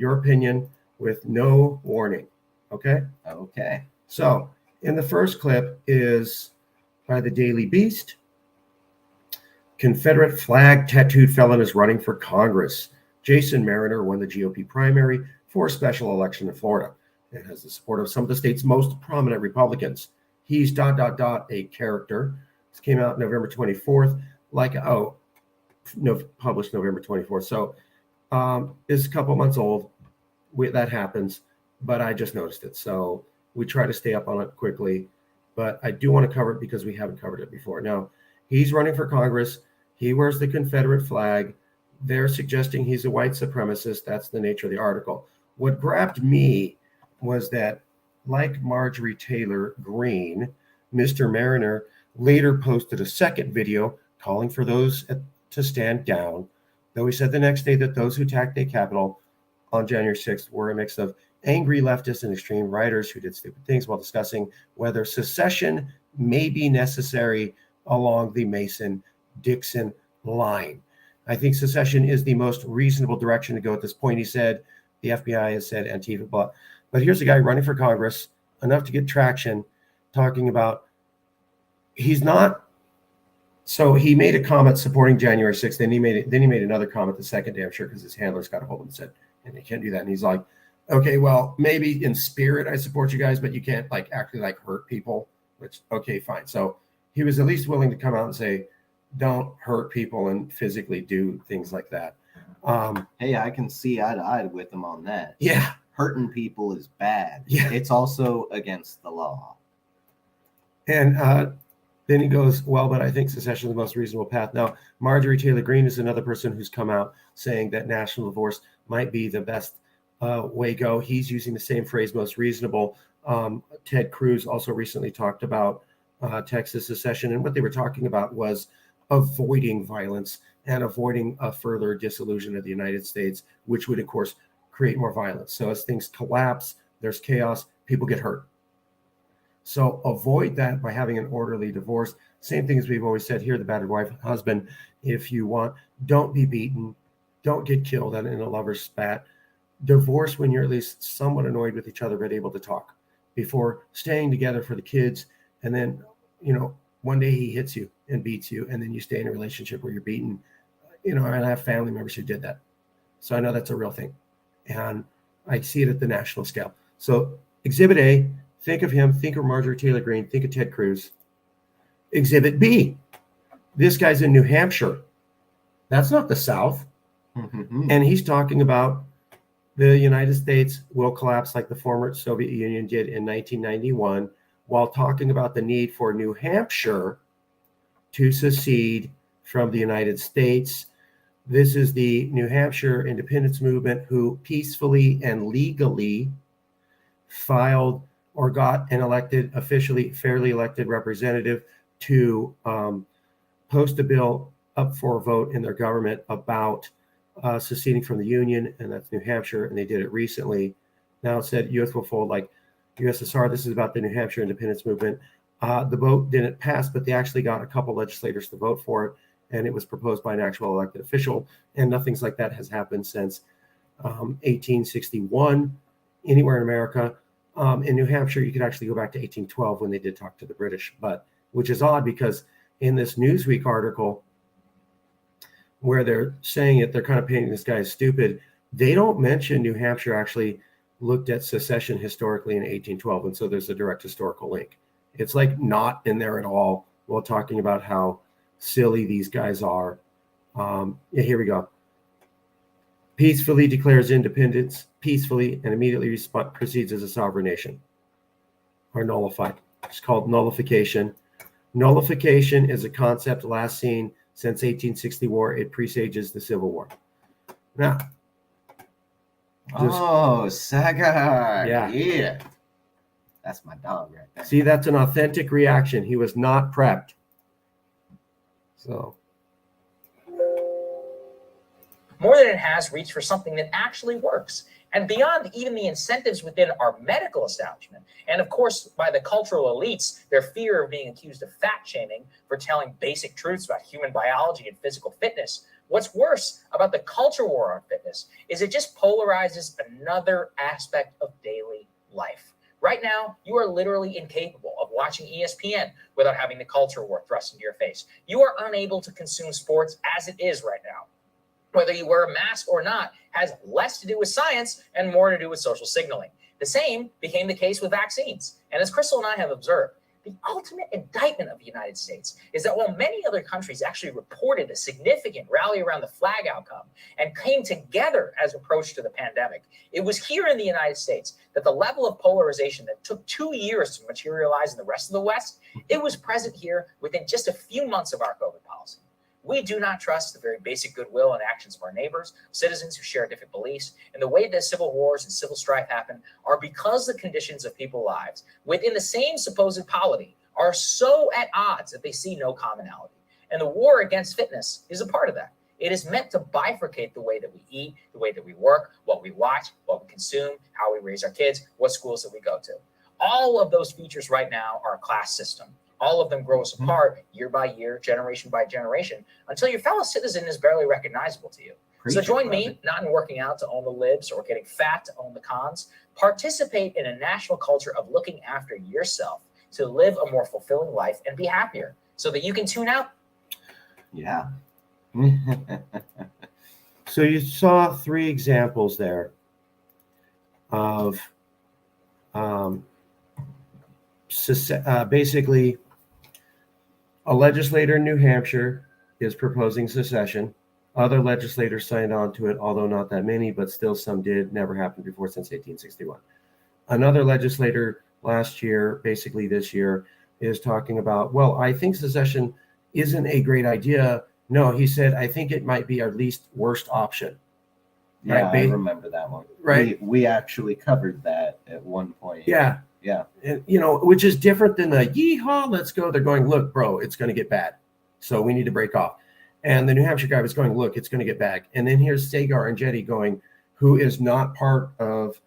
opinion with no warning. Okay? Okay. So, in the first clip is by the Daily Beast. Confederate flag tattooed felon is running for Congress. Jason Mariner won the GOP primary for a special election in Florida. It has the support of some of the state's most prominent Republicans. He's ... a character. This came out November 24th. Published November 24th. So it's a couple months old. That happens, but I just noticed it. So we try to stay up on it quickly, but I do want to cover it because we haven't covered it before. Now, he's running for Congress. He wears the Confederate flag. They're suggesting he's a white supremacist. That's the nature of the article. What grabbed me was that, like Marjorie Taylor Greene, Mr. Mariner later posted a second video calling for those to stand down, though he said the next day that those who attacked the Capitol on January 6th were a mix of angry leftists and extreme righters who did stupid things while discussing whether secession may be necessary along the Mason-Dixon line. I think secession is the most reasonable direction to go at this point, he said. The FBI has said Antifa, but here's a guy running for Congress, enough to get traction, talking about he's not. So he made a comment supporting January 6th, then he made another comment the second day, I'm sure, because his handlers got a hold of him and said, and they can't do that. And he's like, okay, well, maybe in spirit I support you guys, but you can't actually hurt people, which, okay, fine. So he was at least willing to come out and say, don't hurt people and physically do things like that. Hey, I can see eye to eye with them on that. Yeah. Hurting people is bad. Yeah. It's also against the law. And then he goes, well, but I think secession is the most reasonable path. Now, Marjorie Taylor Greene is another person who's come out saying that national divorce might be the best way go. He's using the same phrase, most reasonable. Ted Cruz also recently talked about Texas secession. And what they were talking about was avoiding violence and avoiding a further dissolution of the United States, which would, of course, create more violence. So as things collapse, there's chaos, people get hurt. So avoid that by having an orderly divorce. Same thing as we've always said here, the battered wife, husband, if you want, don't be beaten, don't get killed in a lover's spat. Divorce when you're at least somewhat annoyed with each other, but able to talk before staying together for the kids. And then, one day he hits you and beats you, and then you stay in a relationship where you're beaten. And I have family members who did that. So I know that's a real thing. And I see it at the national scale. So Exhibit A, think of him, think of Marjorie Taylor Greene, think of Ted Cruz. Exhibit B, this guy's in New Hampshire. That's not the South. And he's talking about the United States will collapse like the former Soviet Union did in 1991, while talking about the need for New Hampshire to secede from the United States. This is the New Hampshire independence movement who peacefully and legally filed or got an elected, officially fairly elected representative to post a bill up for a vote in their government about seceding from the Union, and that's New Hampshire, and they did it recently. Now it said U.S. will fold like USSR. This is about the New Hampshire independence movement. The vote didn't pass, but they actually got a couple legislators to vote for it, and it was proposed by an actual elected official, and nothing like that has happened since 1861 anywhere in America. In New Hampshire, you could actually go back to 1812 when they did talk to the British, but which is odd because in this Newsweek article where they're saying it, they're kind of painting this guy as stupid. They don't mention New Hampshire actually looked at secession historically in 1812, and so there's a direct historical link. It's like not in there at all while talking about how silly these guys are. Here we go. Peacefully declares independence, peacefully, and immediately proceeds as a sovereign nation, or nullified. It's called nullification. Nullification is a concept last seen since 1860 war. It presages the Civil War. Now, Sagar. Yeah. That's my dog right there. See, that's an authentic reaction. He was not prepped. So. More than it has reached for something that actually works. And beyond even the incentives within our medical establishment, and of course by the cultural elites, their fear of being accused of fat shaming for telling basic truths about human biology and physical fitness, what's worse about the culture war on fitness is it just polarizes another aspect of daily life. Right now, you are literally incapable of watching ESPN without having the culture war thrust into your face. You are unable to consume sports as it is right now. Whether you wear a mask or not has less to do with science and more to do with social signaling. The same became the case with vaccines. And as Crystal and I have observed, the ultimate indictment of the United States is that while many other countries actually reported a significant rally around the flag outcome and came together as approach to the pandemic, it was here in the United States that the level of polarization that took 2 years to materialize in the rest of the West, it was present here within just a few months of our COVID policy. We do not trust the very basic goodwill and actions of our neighbors, citizens who share different beliefs, and the way that civil wars and civil strife happen are because the conditions of people's lives within the same supposed polity are so at odds that they see no commonality. And the war against fitness is a part of that. It is meant to bifurcate the way that we eat, the way that we work, what we watch, what we consume, how we raise our kids, what schools that we go to. All of those features right now are a class system. All of them grow us apart year by year, generation by generation, until your fellow citizen is barely recognizable to you. So join me, not in working out to own the libs or getting fat to own the cons. Participate in a national culture of looking after yourself to live a more fulfilling life and be happier so that you can tune out. Yeah. So you saw 3 examples there of basically a legislator in New Hampshire is proposing secession. Other legislators signed on to it, although not that many, but still some did. Never happened before since 1861. Another legislator last year, basically this year, is talking about, well, I think secession isn't a great idea. No, he said, I think it might be our least worst option. Yeah, Right, I remember that one. Right. We actually covered that at one point. Yeah. Yeah. And, which is different than the yeehaw, let's go. They're going, look, bro, it's going to get bad. So we need to break off. And the New Hampshire guy was going, look, it's going to get bad. And then here's Sagar and Jetty going, who is not part of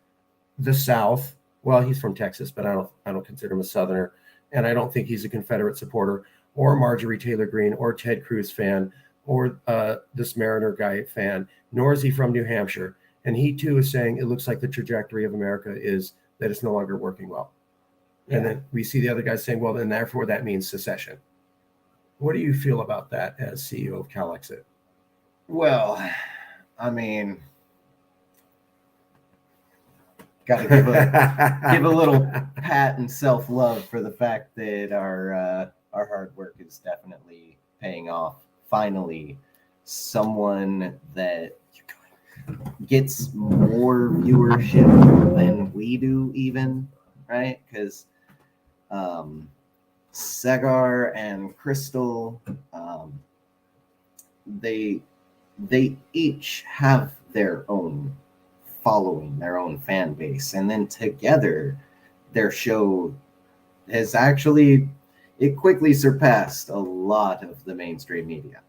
the South. Well, he's from Texas, but I don't consider him a Southerner. And I don't think he's a Confederate supporter or Marjorie Taylor Greene or Ted Cruz fan or this Mariner guy fan, nor is he from New Hampshire. And he too is saying it looks like the trajectory of America is that it's no longer working well. And then we see the other guys saying, well, then therefore that means secession. What do you feel about that as CEO of CalExit? Well, I mean, got to give a little pat and self-love for the fact that our hard work is definitely paying off. Finally, someone that gets more viewership than we do, even, right? Because Sagar and Crystal, they each have their own following, their own fan base, and then together their show has actually, it quickly surpassed a lot of the mainstream media.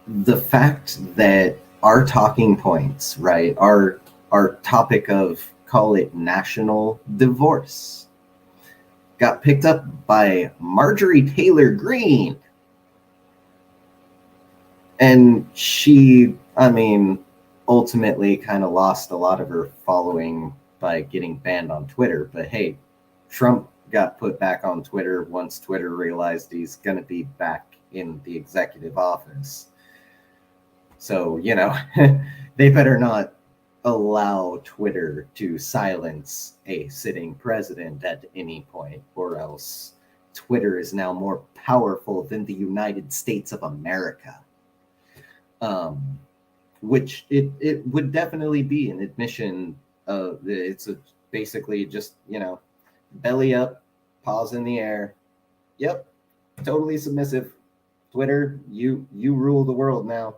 The fact that our talking points, right, our topic of, call it national divorce, got picked up by Marjorie Taylor Greene. And she, I mean, ultimately kind of lost a lot of her following by getting banned on Twitter. But hey, Trump got put back on Twitter once Twitter realized he's going to be back in the executive office. So, they better not allow Twitter to silence a sitting president at any point, or else Twitter is now more powerful than the United States of America. Which it would definitely be an admission of, it's basically just, belly up, paws in the air. Yep, totally submissive. Twitter, you rule the world now.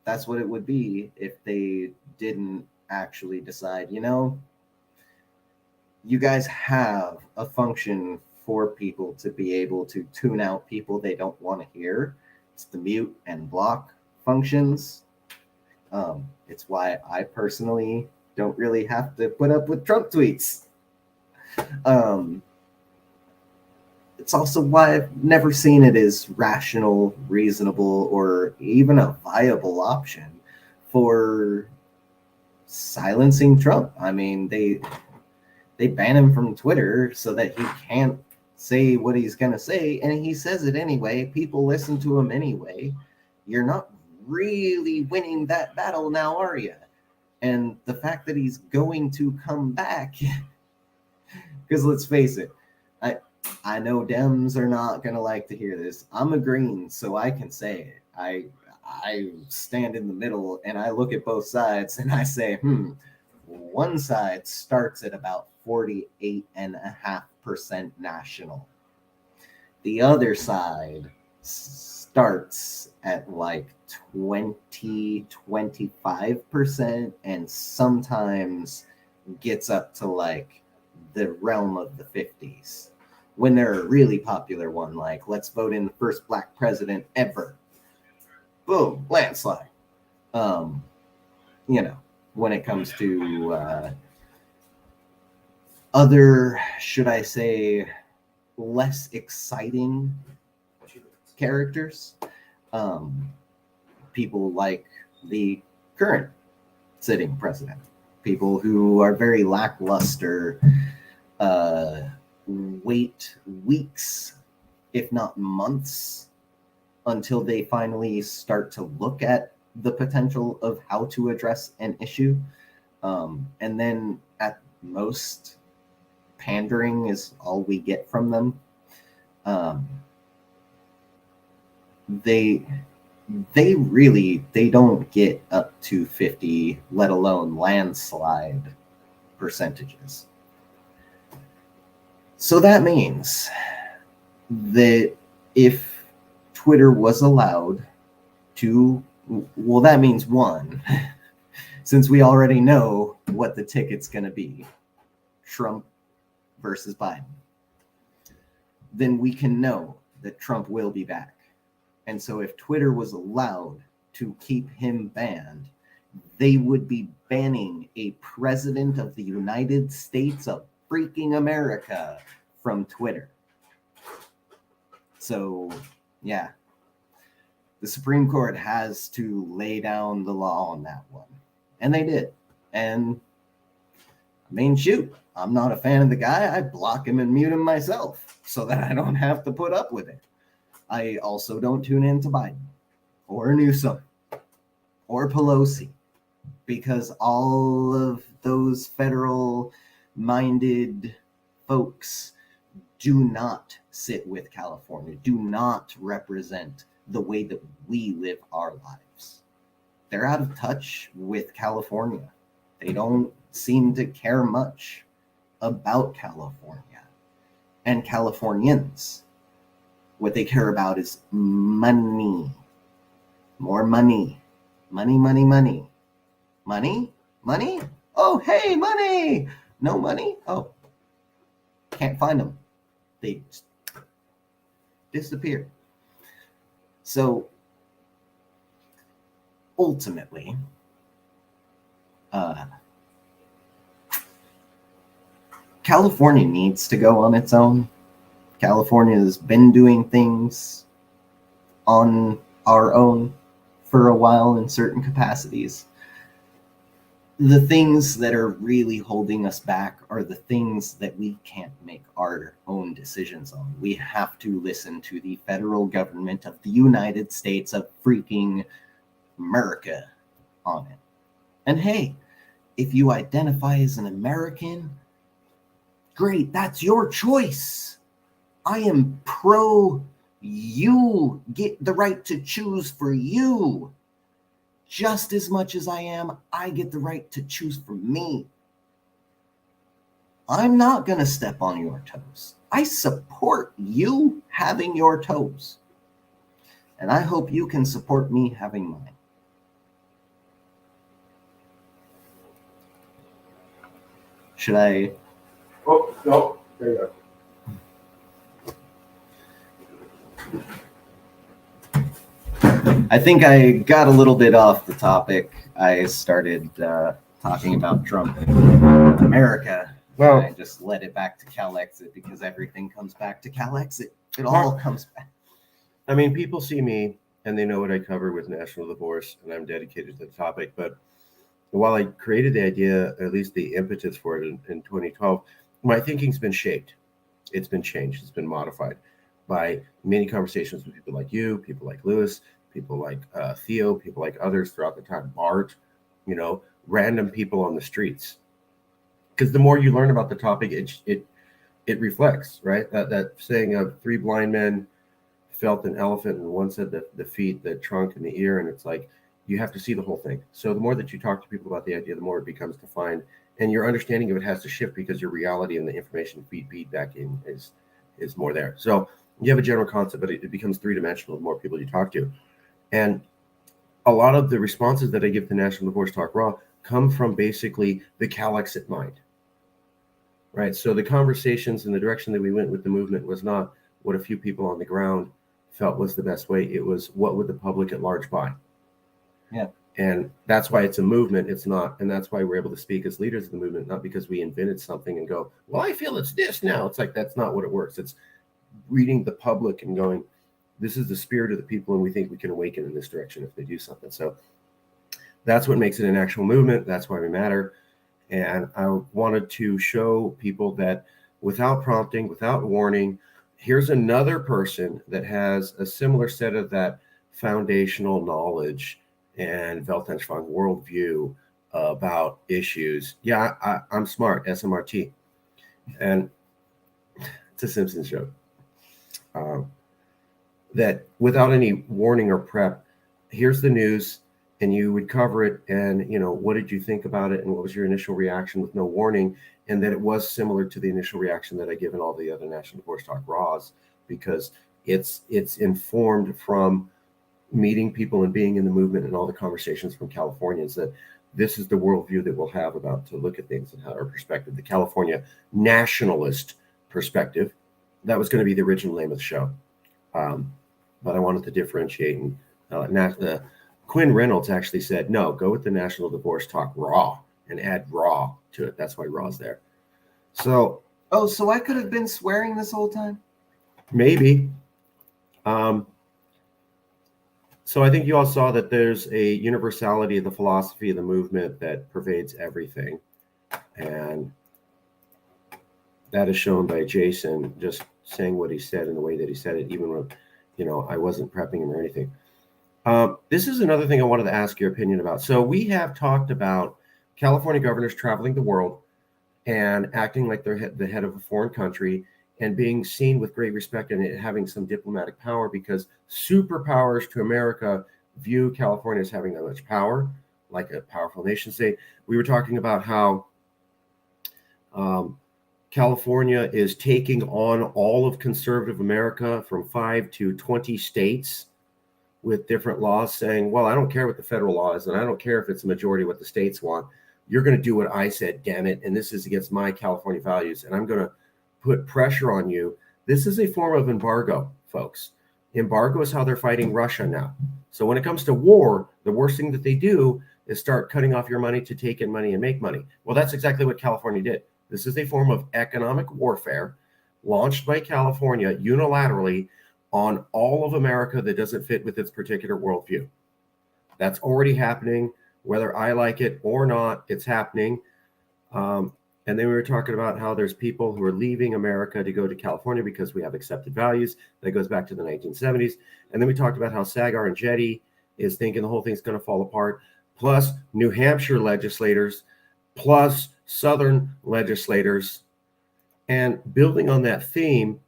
That's what it would be if they didn't actually decide, you guys have a function for people to be able to tune out people they don't want to hear. It's the mute and block functions. It's why I personally don't really have to put up with Trump tweets. It's also why I've never seen it as rational, reasonable, or even a viable option for silencing Trump. I mean, they ban him from Twitter so that he can't say what he's going to say, and he says it anyway. People listen to him anyway. You're not really winning that battle now, are you? And the fact that he's going to come back, because let's face it, I know Dems are not going to like to hear this. I'm a Green, so I can say it. I stand in the middle, and I look at both sides, and I say, one side starts at about 48.5% national. The other side starts at like 20-25% and sometimes gets up to like the realm of the 50s. When they're a really popular one, like let's vote in the first black president ever. Boom, landslide. When it comes to other, should I say, less exciting characters, people like the current sitting president, people who are very lackluster, wait weeks, if not months, until they finally start to look at the potential of how to address an issue. And then at most, pandering is all we get from them. They don't get up to 50, let alone landslide percentages. So that means that if Twitter was allowed to, well, that means one, since we already know what the ticket's going to be, Trump versus Biden, then we can know that Trump will be back. And so if Twitter was allowed to keep him banned, they would be banning a president of the United States of freaking America from Twitter. So, yeah, the Supreme Court has to lay down the law on that one. And they did. And I mean, shoot, I'm not a fan of the guy. I block him and mute him myself so that I don't have to put up with it. I also don't tune into Biden or Newsom or Pelosi, because all of those federal-minded folks do not sit with California, do not represent the way that we live our lives. They're out of touch with California. They don't seem to care much about California and Californians. What they care about is money. More money. Money, money, money. Money? Money? Oh, hey, money! No money? Oh, can't find them. They just disappear. So, ultimately, California needs to go on its own. California has been doing things on our own for a while in certain capacities. The things that are really holding us back are the things that we can't make our own decisions on. We have to listen to the federal government of the United States of freaking America on it. And hey, if you identify as an American, great, that's your choice. I am pro you get the right to choose for you. Just as much as I get the right to choose for me. I'm not going to step on your toes. I support you having your toes. And I hope you can support me having mine. Should I? Oh, no, there you go. I think I got a little bit off the topic. I started talking about Trump and America. Well, I just led it back to CalExit because everything comes back to CalExit. It all comes back. I mean, people see me and they know what I cover with national divorce, and I'm dedicated to the topic. But while I created the idea, at least the impetus for it in 2012, my thinking's been shaped. It's been changed. It's been modified by many conversations with people like you, people like Lewis, people like Theo, people like others throughout the time, Art, random people on the streets. Because the more you learn about the topic, it reflects, right? That saying of 3 blind men felt an elephant, and one said the feet, the trunk, and the ear, and it's like you have to see the whole thing. So the more that you talk to people about the idea, the more it becomes defined, and your understanding of it has to shift because your reality and the information feedback in is more there. So you have a general concept, but it becomes 3-dimensional the more people you talk to. And a lot of the responses that I give to National Divorce Talk Raw come from basically the CalExit mind, right? So the conversations and the direction that we went with the movement was not what a few people on the ground felt was the best way. It was what would the public at large buy? Yeah. And that's why it's a movement. It's not, and that's why we're able to speak as leaders of the movement, not because we invented something and go, well, I feel it's this now. It's like, that's not what it works. It's reading the public and going, this is the spirit of the people, and we think we can awaken in this direction if they do something. So that's what makes it an actual movement. That's why we matter. And I wanted to show people that without prompting, without warning, here's another person that has a similar set of that foundational knowledge and Weltanschauung worldview about issues. Yeah, I'm smart, SMRT. and it's a Simpsons joke. That without any warning or prep, here's the news, and you would cover it, and what did you think about it, and what was your initial reaction with no warning, and that it was similar to the initial reaction that I give in all the other National Divorce Talk Raws, because it's informed from meeting people and being in the movement and all the conversations from Californians, that this is the worldview that we'll have about to look at things and how our perspective, the California nationalist perspective. That was going to be the original name of the show. But I wanted to differentiate, and Quinn Reynolds actually said, no, go with the National Divorce Talk Raw and add raw to it. That's why raw's there. So, so I could have been swearing this whole time? Maybe. So I think you all saw that there's a universality of the philosophy of the movement that pervades everything. And that is shown by Jason just saying what he said in the way that he said it, even when, I wasn't prepping him or anything. This is another thing I wanted to ask your opinion about. So we have talked about California governors traveling the world and acting like they're the head of a foreign country and being seen with great respect and it having some diplomatic power, because superpowers to America view California as having that much power, like a powerful nation state. We were talking about how California is taking on all of conservative America from 5 to 20 states with different laws, saying, well, I don't care what the federal law is, and I don't care if it's a majority what the states want. You're going to do what I said, damn it, and this is against my California values, and I'm going to put pressure on you. This is a form of embargo, folks. Embargo is how they're fighting Russia now. So when it comes to war, the worst thing that they do is start cutting off your money to take in money and make money. Well, that's exactly what California did. This is a form of economic warfare launched by California unilaterally on all of America that doesn't fit with its particular worldview. That's already happening. Whether I like it or not, it's happening. And then we were talking about how there's people who are leaving America to go to California because we have accepted values. That goes back to the 1970s. And then we talked about how Sagar and Jetty is thinking the whole thing's going to fall apart, plus New Hampshire legislators, plus Southern legislators. And building on that theme,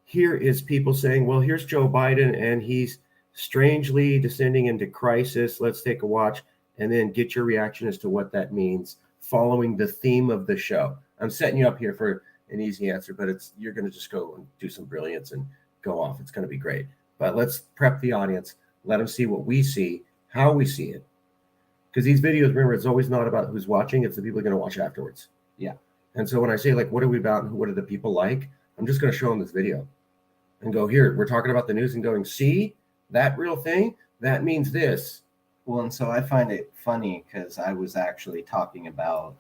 here is people saying, well, here's Joe Biden, and he's strangely descending into crisis. Let's take a watch and then get your reaction as to what that means, following the theme of the show. I'm setting you up here for an easy answer, but you're going to just go and do some brilliance and go off. It's going to be great. But let's prep the audience. Let them see what we see, how we see it. Because these videos, remember, it's always not about who's watching. It's the people going to watch afterwards. Yeah. And so when I say, like, what are we about and what are the people like, I'm just going to show them this video and go, here, we're talking about the news and going, see, that real thing, that means this. Well, and so I find it funny because I was actually talking about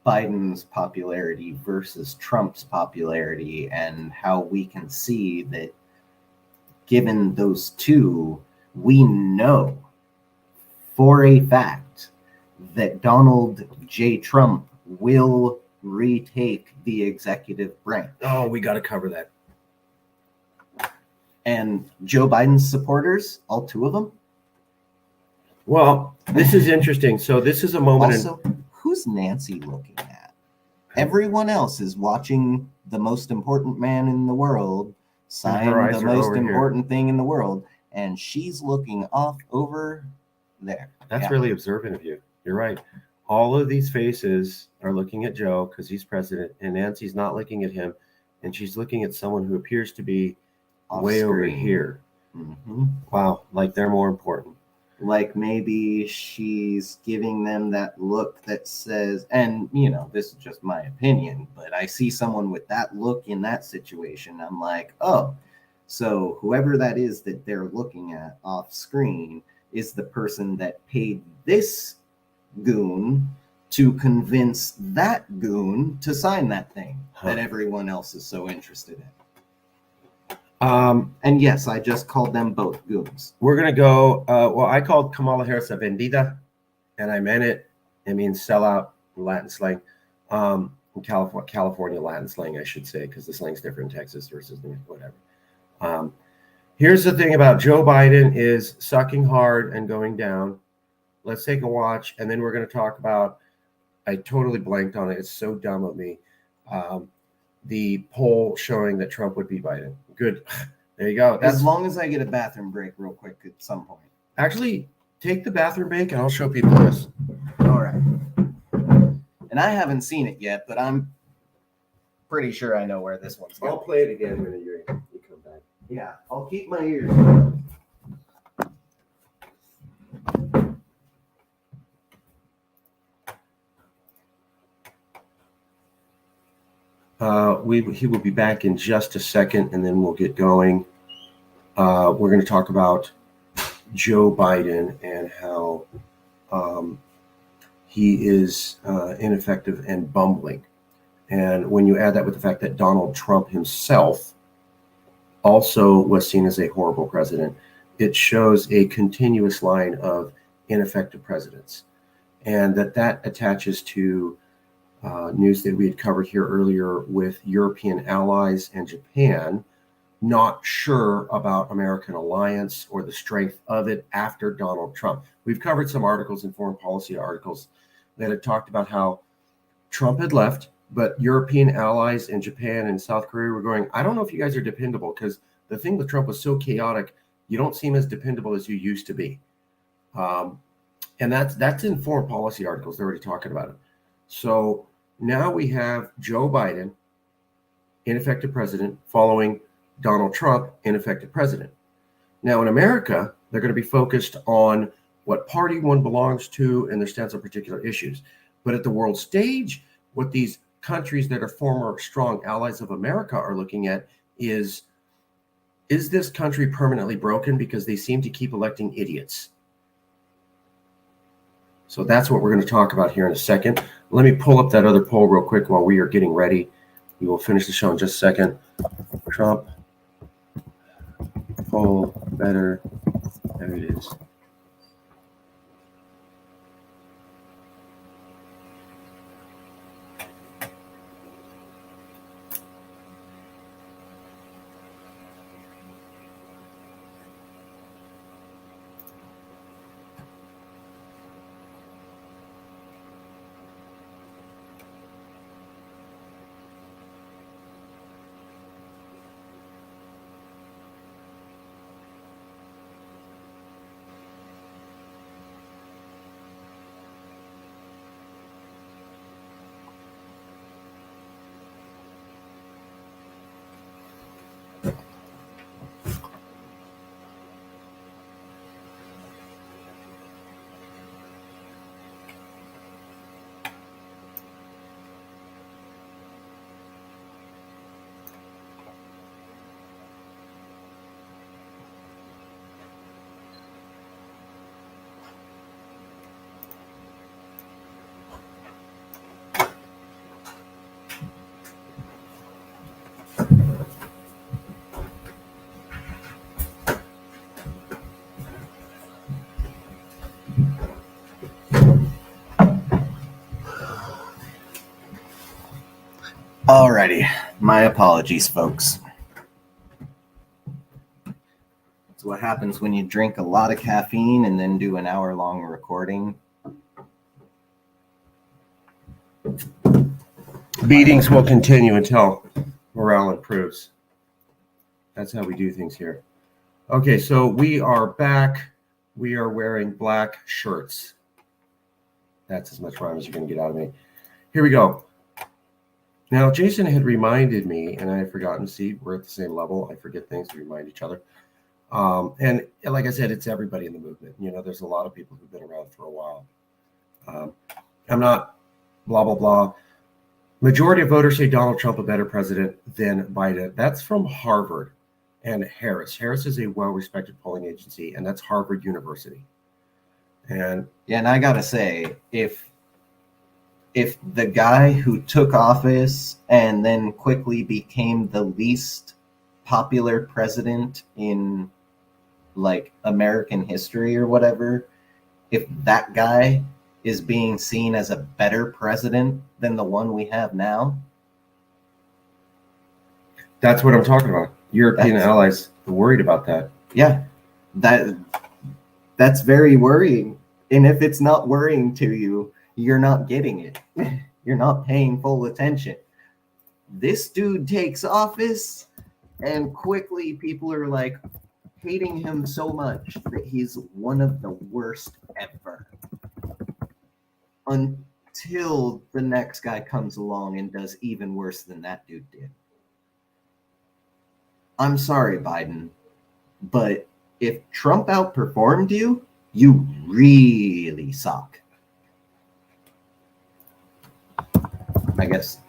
Biden's popularity versus Trump's popularity and how we can see that given those two, we know for a fact that Donald J. Trump will retake the executive branch. Oh, we got to cover that. And Joe Biden's supporters, all two of them. Well, this is interesting. So this is a moment. Also, who's Nancy looking at? Everyone else is watching the most important man in the world sign the most important thing in the world, and she's looking off over there. That's really observant of you. You're right. All of these faces are looking at Joe because he's president, and Nancy's not looking at him, and she's looking at someone who appears to be way over here. Mm-hmm. Wow, like they're more important. Like maybe she's giving them that look that says, and this is just my opinion, but I see someone with that look in that situation. I'm like, oh, so whoever that is that they're looking at off screen is the person that paid this goon to convince that goon to sign that thing that everyone else is so interested in. And yes, I just called them both goons. We're going to go, well, I called Kamala Harris a vendida, and I meant it. It means sellout in Latin slang. In California Latin slang, I should say, because the slang's different in Texas versus whatever. Here's the thing about Joe Biden is sucking hard and going down. Let's take a watch, and then we're going to talk about, I totally blanked on it. It's so dumb of me. the poll showing that Trump would beat Biden. Good. There you go. As long as I get a bathroom break real quick at some point. Actually, take the bathroom break and I'll show people this. All right. And I haven't seen it yet, but I'm pretty sure I know where this one's going. I'll play it again when you come back. Yeah, I'll keep my ears. He will be back in just a second, and then we'll get going. We're going to talk about Joe Biden and how he is ineffective and bumbling. And when you add that with the fact that Donald Trump himself also was seen as a horrible president, it shows a continuous line of ineffective presidents. And that attaches to news that we had covered here earlier with European allies and Japan not sure about American alliance or the strength of it after Donald Trump. We've covered some articles in foreign policy articles that had talked about how Trump had left, but European allies and Japan and South Korea were going, I don't know if you guys are dependable, because the thing with Trump was so chaotic, you don't seem as dependable as you used to be. And that's in foreign policy articles. They're already talking about it. So now we have Joe Biden, ineffective president, following Donald Trump, ineffective president. Now in America, they're going to be focused on what party one belongs to and their stance on particular issues. But at the world stage, what these countries that are former strong allies of America are looking at is this country permanently broken because they seem to keep electing idiots? So that's what we're going to talk about here in a second. Let me pull up that other poll real quick while we are getting ready. We will finish the show in just a second. Trump poll better. There it is. Alrighty, my apologies, folks. That's what happens when you drink a lot of caffeine and then do an hour-long recording. Beatings will continue until morale improves. That's how we do things here. Okay, so we are back. We are wearing black shirts. That's as much rhyme as you're going to get out of me. Here we go. Now, Jason had reminded me, and I had forgotten to see, we're at the same level. I forget things to remind each other. And like I said, it's everybody in the movement. You know, there's a lot of people who've been around for a while. I'm not blah, blah, blah. Majority of voters say Donald Trump a better president than Biden. That's from Harvard and Harris. Harris is a well-respected polling agency, and that's Harvard University. And yeah, and I gotta say, if the guy who took office and then quickly became the least popular president in like American history or whatever, if that guy is being seen as a better president than the one we have now, that's what I'm talking about. European allies are worried about that. Yeah, that's very worrying. And if it's not worrying to you, you're not getting it. You're not paying full attention. This dude takes office, and quickly people are like hating him so much that he's one of the worst ever. Until the next guy comes along and does even worse than that dude did. I'm sorry, Biden, but if Trump outperformed you, you really suck. I guess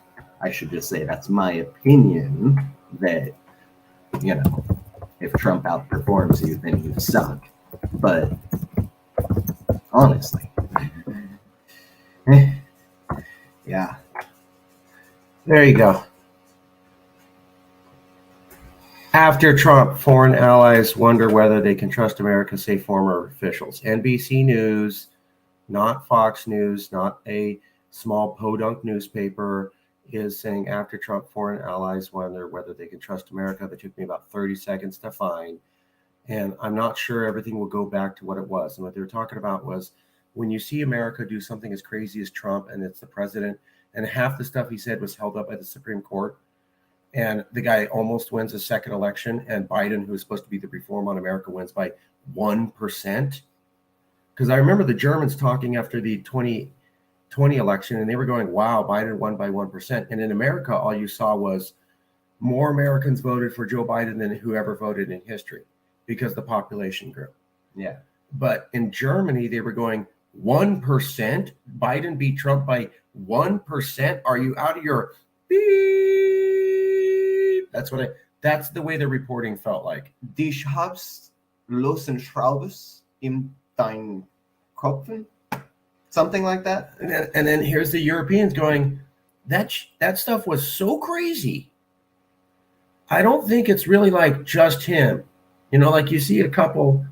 I should just say that's my opinion, that, you know, if Trump outperforms you, then you suck. But honestly, yeah. There you go. After Trump, foreign allies wonder whether they can trust America, say former officials. NBC News, not Fox News, not a small podunk newspaper, is saying after Trump, foreign allies wonder whether they can trust America. That took me about 30 seconds to find. And I'm not sure everything will go back to what it was. And what they were talking about was when you see America do something as crazy as Trump, and it's the president, and half the stuff he said was held up by the Supreme Court, and the guy almost wins a second election, and Biden, who is supposed to be the reform on America, wins by 1%. Because I remember the Germans talking after the 2020 election, and they were going, wow, Biden won by 1%. And in America, all you saw was more Americans voted for Joe Biden than whoever voted in history, because the population grew. Yeah. But in Germany, they were going 1%. Biden beat Trump by 1%. Are you out of your beep? That's the way the reporting felt like. Die Schabslosen Schraubes in dein Kopfen? Something like that. And then here's the Europeans going, that stuff was so crazy. I don't think it's really like just him. You know, like you see a couple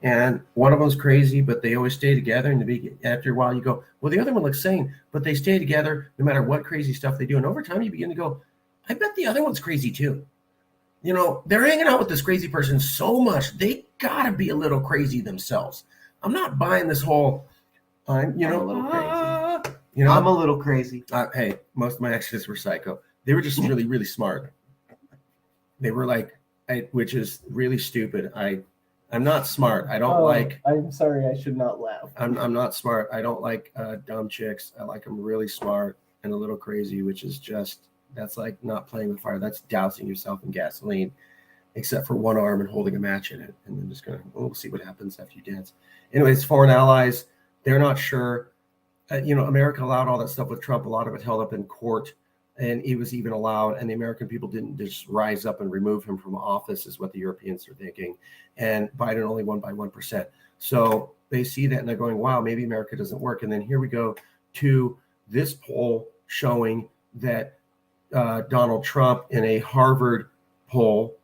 and one of them's crazy, but they always stay together. And after a while you go, well, the other one looks sane, but they stay together no matter what crazy stuff they do. And over time you begin to go, I bet the other one's crazy too. You know, they're hanging out with this crazy person so much, they gotta be a little crazy themselves. I'm not buying this whole, I'm a little crazy. You know, I'm a little crazy. Hey, most of my exes were psycho. They were just really, really smart. They were like, which is really stupid. I'm not smart. I don't like. I'm sorry. I should not laugh. I'm not smart. I don't like dumb chicks. I like them really smart and a little crazy, which is just, that's like not playing with fire. That's dousing yourself in gasoline, except for one arm and holding a match in it, and then just going, we'll see what happens after you dance. Anyways, foreign allies, they're not sure. America allowed all that stuff with Trump. A lot of it held up in court, and it was even allowed. And the American people didn't just rise up and remove him from office, is what the Europeans are thinking. And Biden only won by 1%. So they see that and they're going, wow, maybe America doesn't work. And then here we go to this poll showing that Donald Trump, in a Harvard poll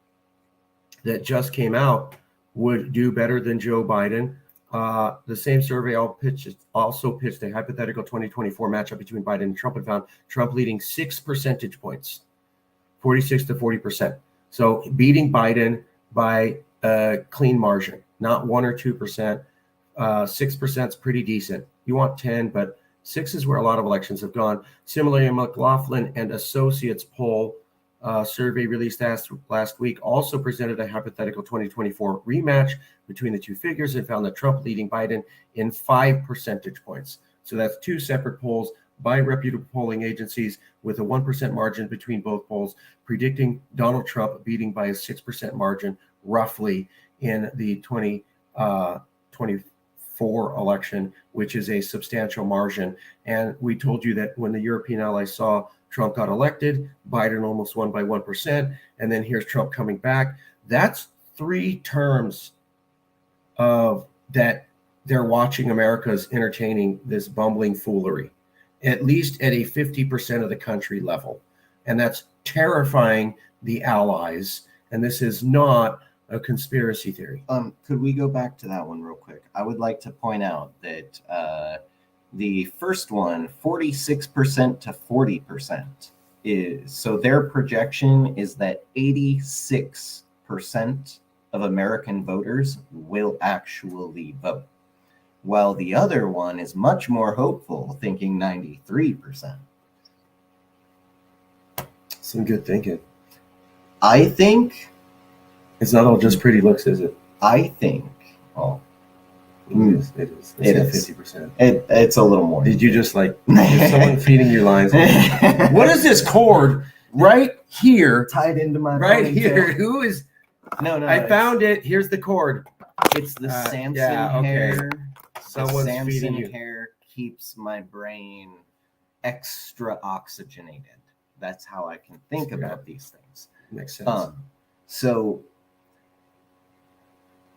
that just came out, would do better than Joe Biden. The same survey also pitched a hypothetical 2024 matchup between Biden and Trump, and found Trump leading 6 percentage points, 46 to 40%. So beating Biden by a clean margin, not 1 or 2%. 6% is pretty decent. You want 10, but 6 is where a lot of elections have gone. Similarly, a McLaughlin and Associates poll survey released last week also presented a hypothetical 2024 rematch between the two figures and found that Trump leading Biden in 5 percentage points. So that's 2 separate polls by reputable polling agencies with a 1% margin between both polls, predicting Donald Trump beating by a 6% margin roughly in the 2024 election, which is a substantial margin. And we told you that when the European allies saw Trump got elected, Biden almost won by 1%. And then here's Trump coming back. That's 3 terms of that they're watching America's entertaining this bumbling foolery, at least at a 50% of the country level. And that's terrifying the allies. And this is not a conspiracy theory. Could we go back to that one real quick? I would like to point out that the first one, 46% to 40%, is, so their projection is that 86% of American voters will actually vote, while the other one is much more hopeful, thinking 93%. Some good thinking. I think It's not all just pretty looks, is it? oh, It is. It It's is. 50%. it's a little more. Did you just is someone feeding you lines? What is this cord right here? tied into my Right ponytail? here. Who is? No, I found it. Here's the cord. it's the Samson yeah, okay. hair. Someone's the Samson feeding you. hair keeps my brain extra oxygenated. That's how I can think That's about these things. Makes sense. So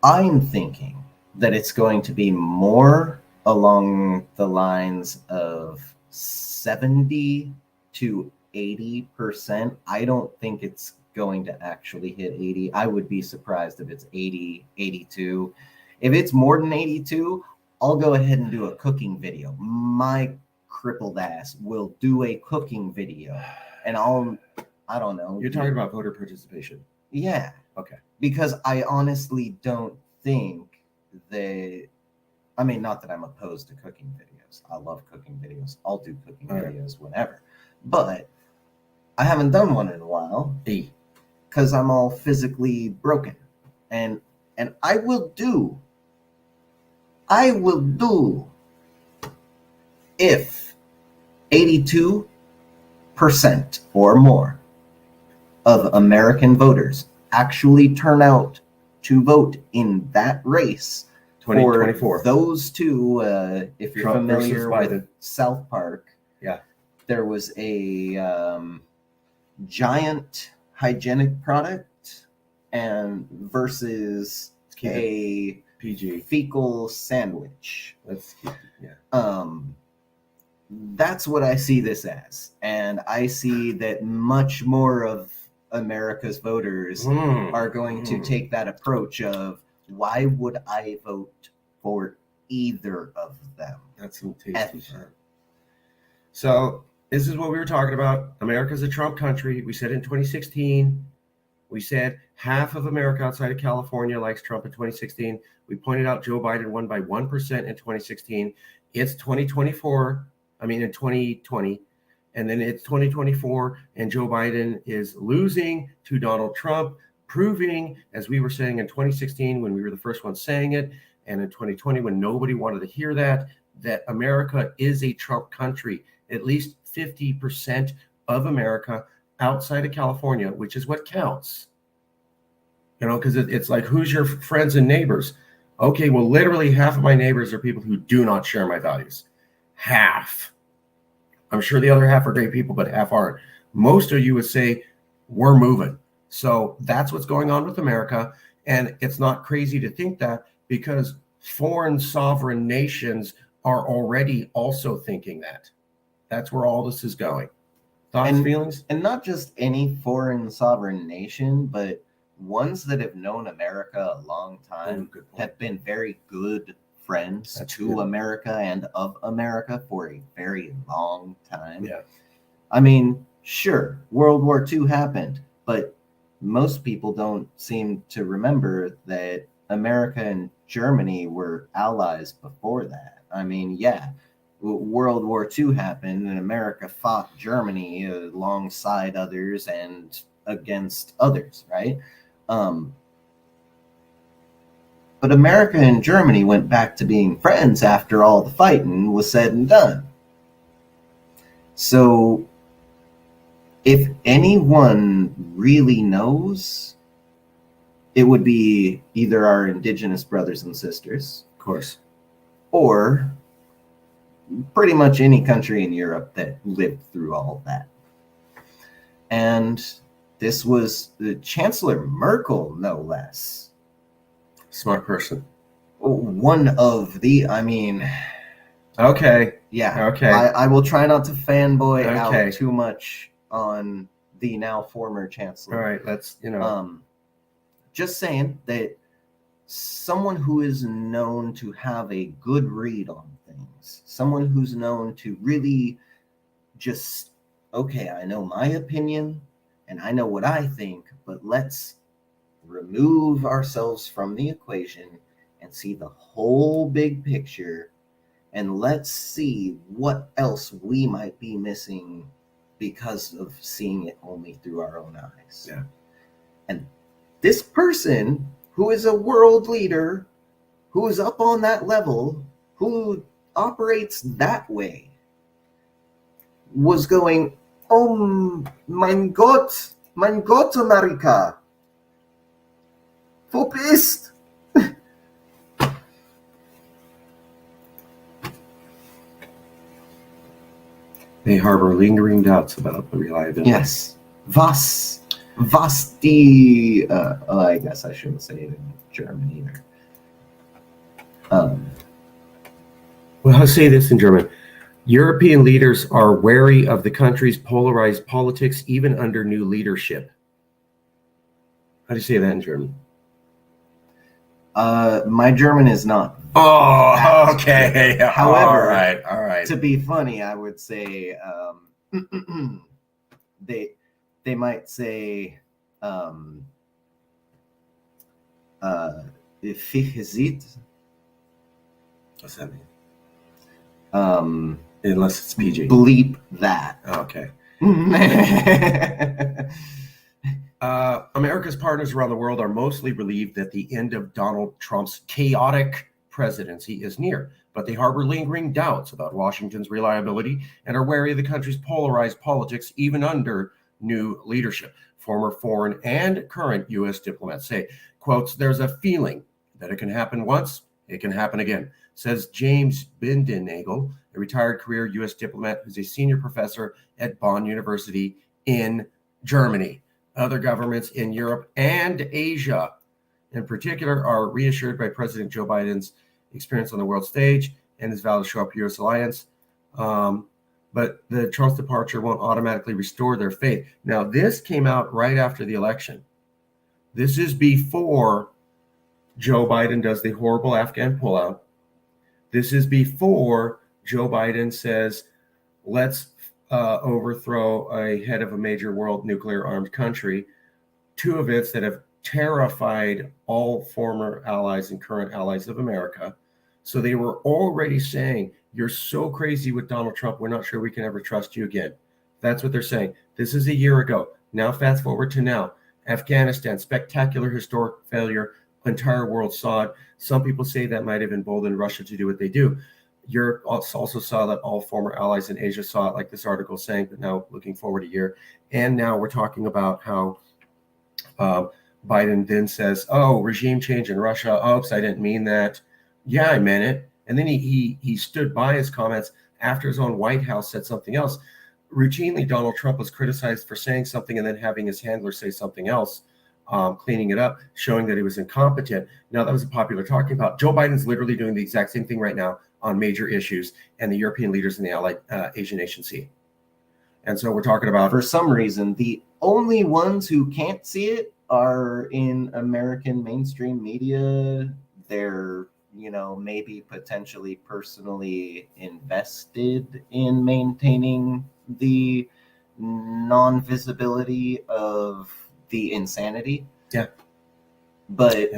I'm thinking that it's going to be more along the lines of 70 to 80%. I don't think it's going to actually hit 80. I would be surprised if it's 80, 82. If it's more than 82, I'll go ahead and do a cooking video. My crippled ass will do a cooking video, and I don't know. You're talking about voter participation. Yeah. Okay. Because I honestly don't think that, I mean, not that I'm opposed to cooking videos. I love cooking videos. I'll do cooking videos whenever. But I haven't done one in a while because I'm all physically broken. And I will do if 82% or more of American voters actually turn out to vote in that race 2024. for those two. If you're Trump familiar versus with Biden. South Park, Yeah. there was a giant hygienic product and versus a PG. fecal sandwich. Let's keep it, yeah. That's what I see this as, and I see that much more of America's voters are going to take that approach of, why would I vote for either of them? That's some tasty fun. So this is what we were talking about. America's a Trump country. We said in 2016. We said half of America outside of California likes Trump in 2016. We pointed out Joe Biden won by 1% in 2016. It's 2024. I mean, in 2020. And then it's 2024, and Joe Biden is losing to Donald Trump, proving, as we were saying in 2016 when we were the first ones saying it, and in 2020 when nobody wanted to hear that America is a Trump country. At least 50% of America outside of California, which is what counts. You know, because it's like, who's your friends and neighbors? Okay, well, literally half of my neighbors are people who do not share my values. Half. I'm sure the other half are great people, but half aren't. Most of you would say, we're moving. So that's what's going on with America. And it's not crazy to think that, because foreign sovereign nations are already also thinking that. That's where all this is going. Thoughts, feelings? And not just any foreign sovereign nation, but ones that have known America a long time, have been very good friends to America and of America for a very long time. Yeah. I mean, sure, World War II happened, but most people don't seem to remember that America and Germany were allies before that. I mean, yeah, World War II happened and America fought Germany alongside others and against others, right? But America and Germany went back to being friends after all the fighting was said and done. So if anyone really knows, it would be either our indigenous brothers and sisters, Of course, or pretty much any country in Europe that lived through all of that. And this was the Chancellor Merkel, no less. smart person. One of the, I mean, Okay. yeah. Okay. I will try not to fanboy Okay. out too much on the now former chancellor. All right. Let's, Just saying that someone who is known to have a good read on things, someone who's known to really just, okay, I know my opinion and I know what I think, but let's remove ourselves from the equation and see the whole big picture, and let's see what else we might be missing because of seeing it only through our own eyes. Yeah. And this person who is a world leader, who is up on that level, who operates that way, was going, oh mein Gott, America, wo bist? They harbor lingering doubts about the reliability. Yes. Was die, I guess I shouldn't say it in German either. Well, I'll say this in German. European leaders are wary of the country's polarized politics, even under new leadership. How do you say that in German? My German is not. Oh, okay. However, all right. To be funny, I would say they might say Fichezit. What's that mean? Unless it's PG. Bleep that. Okay. America's partners around the world are mostly relieved that the end of Donald Trump's chaotic presidency is near, but they harbor lingering doubts about Washington's reliability and are wary of the country's polarized politics, even under new leadership. Former foreign and current U.S. diplomats say, quotes, there's a feeling that it can happen once, it can happen again, says James Bindenagel, a retired career U.S. diplomat who's a senior professor at Bonn University in Germany. Other governments in Europe and Asia, in particular, are reassured by President Joe Biden's experience on the world stage and his vow to show up U.S. alliance. But the Trump's departure won't automatically restore their faith. Now, this came out right after the election. This is before Joe Biden does the horrible Afghan pullout. This is before Joe Biden says, let's overthrow a head of a major world nuclear armed country, two events that have terrified all former allies and current allies of America. So they were already saying, you're so crazy with Donald Trump, we're not sure we can ever trust you again. That's what they're saying. This is a year ago. Now fast forward to now. Afghanistan, spectacular historic failure. Entire world saw it. Some people say that might have emboldened Russia to do what they do. Europe also saw that, all former allies in Asia saw it, like this article is saying, but now looking forward a year. And now we're talking about how Biden then says, oh, regime change in Russia. Oops, I didn't mean that. Yeah, I meant it. And then he stood by his comments after his own White House said something else. Routinely, Donald Trump was criticized for saying something and then having his handler say something else, cleaning it up, showing that he was incompetent. Now, that was a popular talking about. Joe Biden's literally doing the exact same thing right now on major issues, and the European leaders in the allied Asian nation see it. And so we're talking about, for some reason, the only ones who can't see it are in American mainstream media. They're, maybe potentially personally invested in maintaining the non-visibility of the insanity. Yeah. But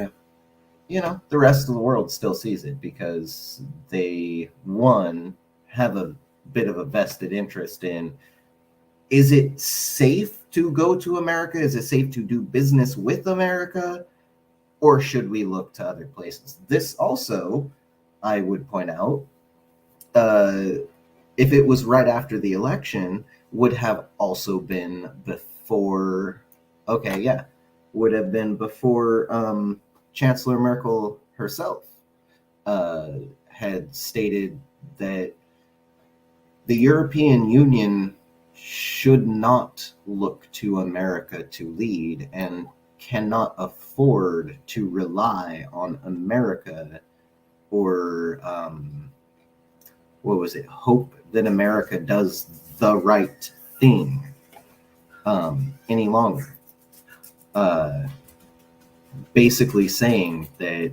the rest of the world still sees it because they, one, have a bit of a vested interest in, is it safe to go to America? Is it safe to do business with America? Or should we look to other places? This also, I would point out, if it was right after the election, would have also been before, would have been before Chancellor Merkel herself had stated that the European Union should not look to America to lead and cannot afford to rely on America or hope that America does the right thing any longer. Basically saying that,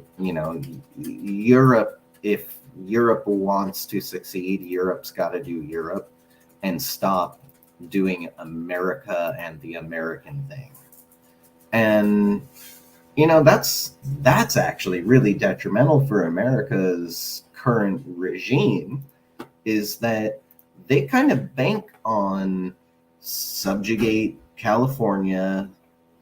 Europe, if Europe wants to succeed, Europe's got to do Europe and stop doing America and the American thing. And, that's actually really detrimental for America's current regime, is that they kind of bank on subjugate California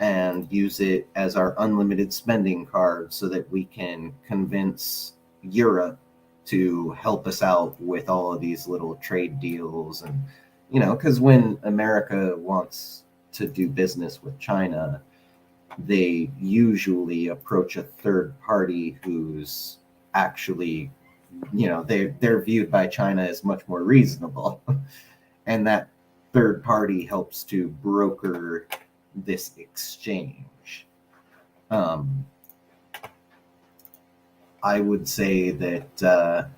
and use it as our unlimited spending card so that we can convince Europe to help us out with all of these little trade deals. And, because when America wants to do business with China, they usually approach a third party who's actually, they're viewed by China as much more reasonable. And that third party helps to broker this exchange. I would say that,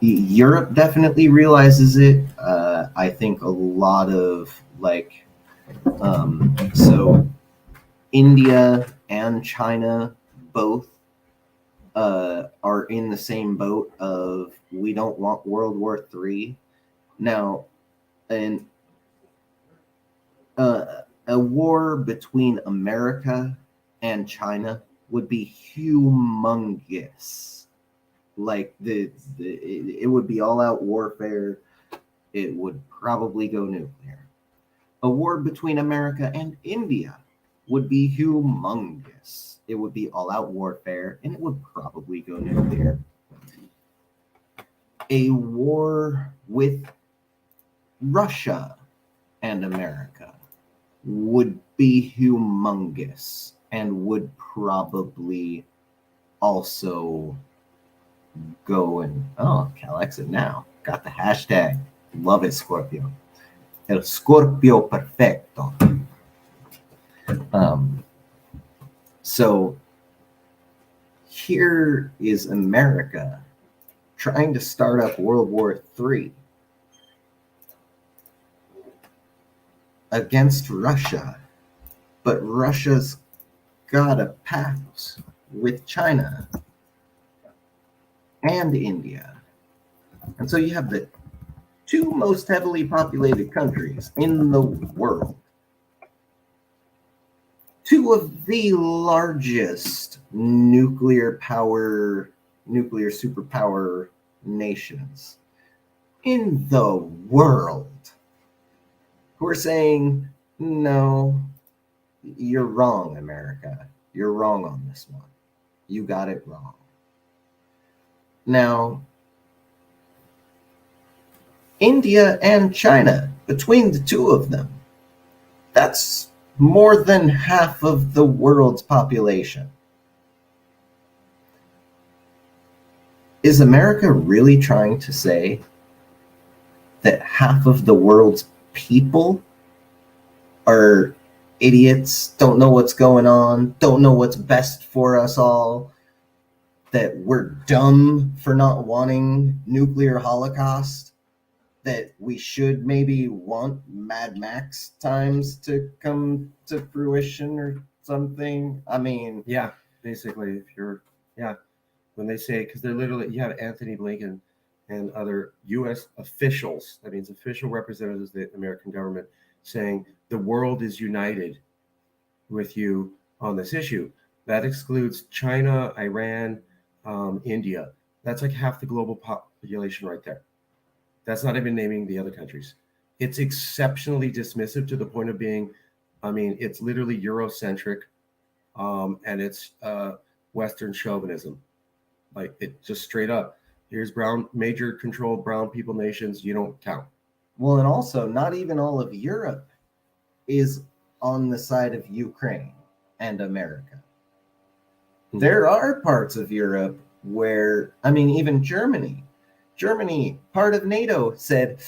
Europe definitely realizes it. I think a lot of so India and China both are in the same boat of we don't want World War III. Now, and a war between America and China would be humongous. Like it would be all-out warfare. It would probably go nuclear. A war between America and India would be humongous. It would be all-out warfare, and it would probably go nuclear. A war with Russia and America would be humongous and would probably also go and Cal exit now. Got the hashtag. Love it, Scorpio. El Scorpio perfecto. So here is America trying to start up World War III against Russia, but Russia's got a pact with China and India. And so you have the two most heavily populated countries in the world, two of the largest nuclear superpower nations in the world, who are saying, no, you're wrong, America. You're wrong on this one. You got it wrong. Now, India and China, between the two of them, that's more than half of the world's population. Is America really trying to say that half of the world's people are idiots, don't know what's going on, don't know what's best for us all, that we're dumb for not wanting nuclear holocaust, that we should maybe want Mad Max times to come to fruition or something? I mean, yeah, basically, when they say, because they're literally, you have Anthony Blinken and other U.S. officials, that means official representatives of the American government, saying the world is united with you on this issue. That excludes China, Iran, India. That's like half the global population right there. That's not even naming the other countries. It's exceptionally dismissive to the point of being, it's literally Eurocentric, and it's Western chauvinism. Like, it just straight up, here's major controlled brown people nations, you don't count. Well, and also, not even all of Europe is on the side of Ukraine and America. Mm-hmm. There are parts of Europe where, even Germany, part of NATO, said,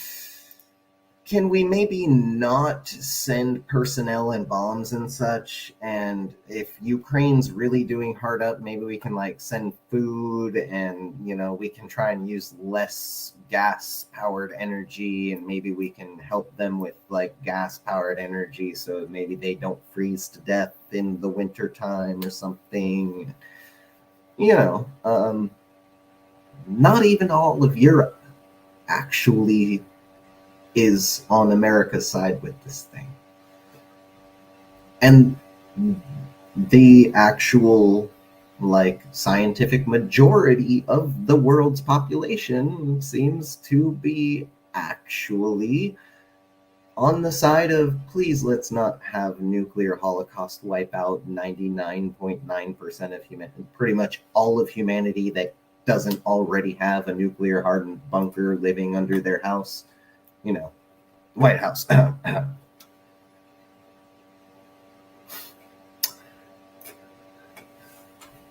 can we maybe not send personnel and bombs and such? And if Ukraine's really doing hard up, maybe we can send food and, we can try and use less gas powered energy, and maybe we can help them with gas powered energy so maybe they don't freeze to death in the winter time or something. Not even all of Europe actually is on America's side with this thing. And the actual like scientific majority of the world's population seems to be actually on the side of, please, let's not have nuclear holocaust wipe out 99.9% of humanity, pretty much all of humanity that doesn't already have a nuclear hardened bunker living under their house. You know, White House.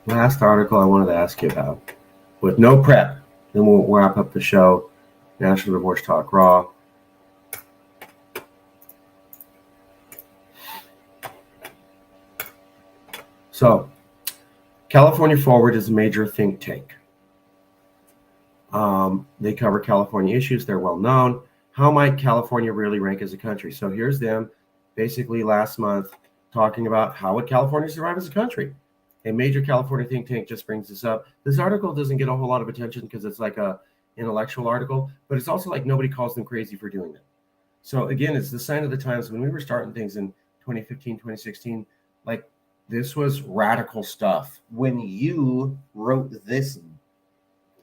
Last article I wanted to ask you about, with no prep, then we'll wrap up the show. National Divorce Talk Raw. So, California Forward is a major think tank. They cover California issues. They're well known. How might California really rank as a country? So here's them basically last month talking about how would California survive as a country. A major California think tank just brings this up. This article doesn't get a whole lot of attention because it's like a intellectual article, but it's also like nobody calls them crazy for doing it. So again, it's the sign of the times. When we were starting things in 2015, 2016, like this was radical stuff. When you wrote this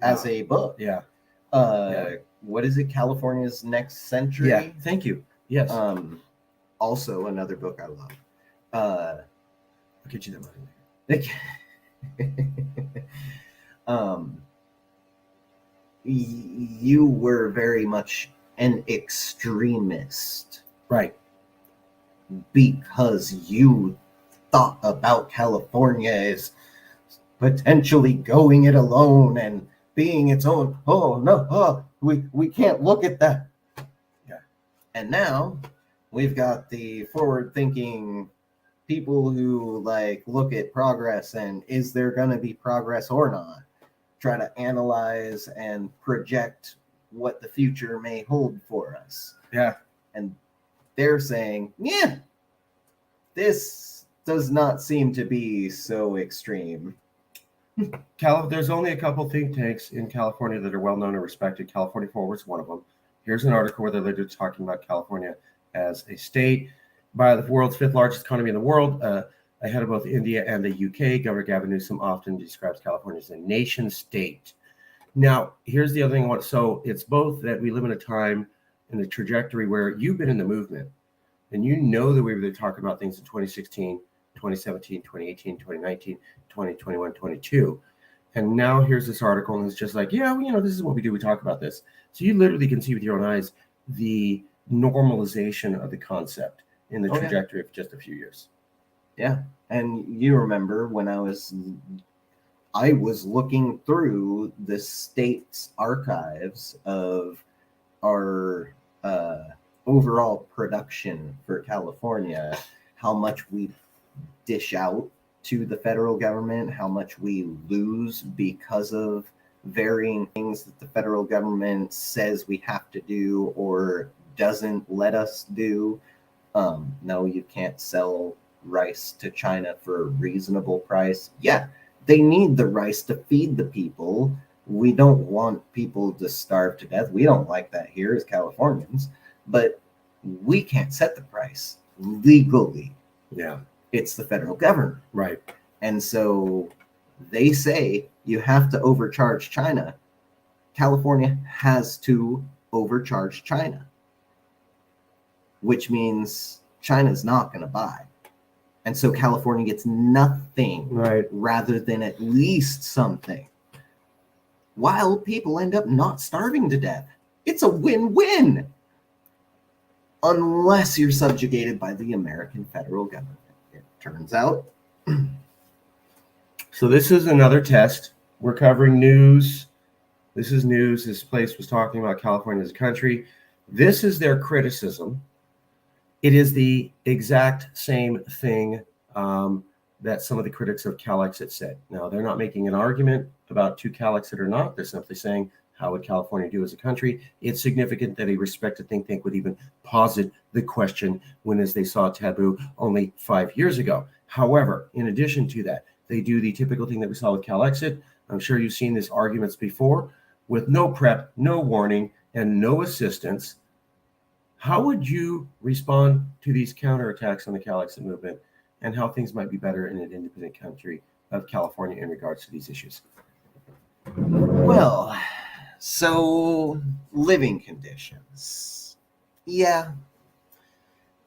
as a book, Yeah. What is it? California's Next Century? Yeah, thank you. Yes. Also another book I love. I'll get you that money later. You were very much an extremist, Right. because you thought about California as potentially going it alone and being its own. Oh no, we can't look at that. Yeah. And now we've got the forward-thinking people who like look at progress and is there going to be progress or not? Try to analyze and project what the future may hold for us. Yeah. And they're saying, yeah, this does not seem to be so extreme. There's only a couple think tanks in California that are well known and respected. California Forward's one of them. Here's an article where they're literally talking about California as a state. By the world's fifth largest economy in the world, ahead of both India and the UK, Governor Gavin Newsom often describes California as a nation state. Now, here's the other thing. So it's both that we live in a time in the trajectory where you've been in the movement, and you know that we were talking about things in 2016, 2017, 2018, 2019, 2021, 22. And now here's this article, and it's just like, yeah, well, this is what we do. We talk about this. So you literally can see with your own eyes the normalization of the concept in the trajectory of just a few years. Yeah. And you remember when I was looking through the state's archives of our overall production for California, how much we dish out to the federal government, how much we lose because of varying things that the federal government says we have to do or doesn't let us do. No, you can't sell rice to China for a reasonable price. Yeah, they need the rice to feed the people. We don't want people to starve to death. We don't like that here as Californians, but we can't set the price legally. Yeah. It's the federal government. Right. And so they say you have to overcharge China. California has to overcharge China, which means China's not going to buy. And so California gets nothing, right, rather than at least something, while people end up not starving to death. It's a win-win, unless you're subjugated by the American federal government, it turns out. So this is another test. We're covering news. This is news. This place was talking about California as a country. This is their criticism. It is the exact same thing that some of the critics of CalExit said. Now, they're not making an argument about to CalExit or not. They're simply saying, how would California do as a country? It's significant that a respected think tank would even posit the question when, as they saw taboo only 5 years ago. However, in addition to that, they do the typical thing that we saw with CalExit. I'm sure you've seen these arguments before. With no prep, no warning, and no assistance, how would you respond to these counterattacks on the CalExit movement and how things might be better in an independent country of California in regards to these issues? Well, so living conditions. Yeah.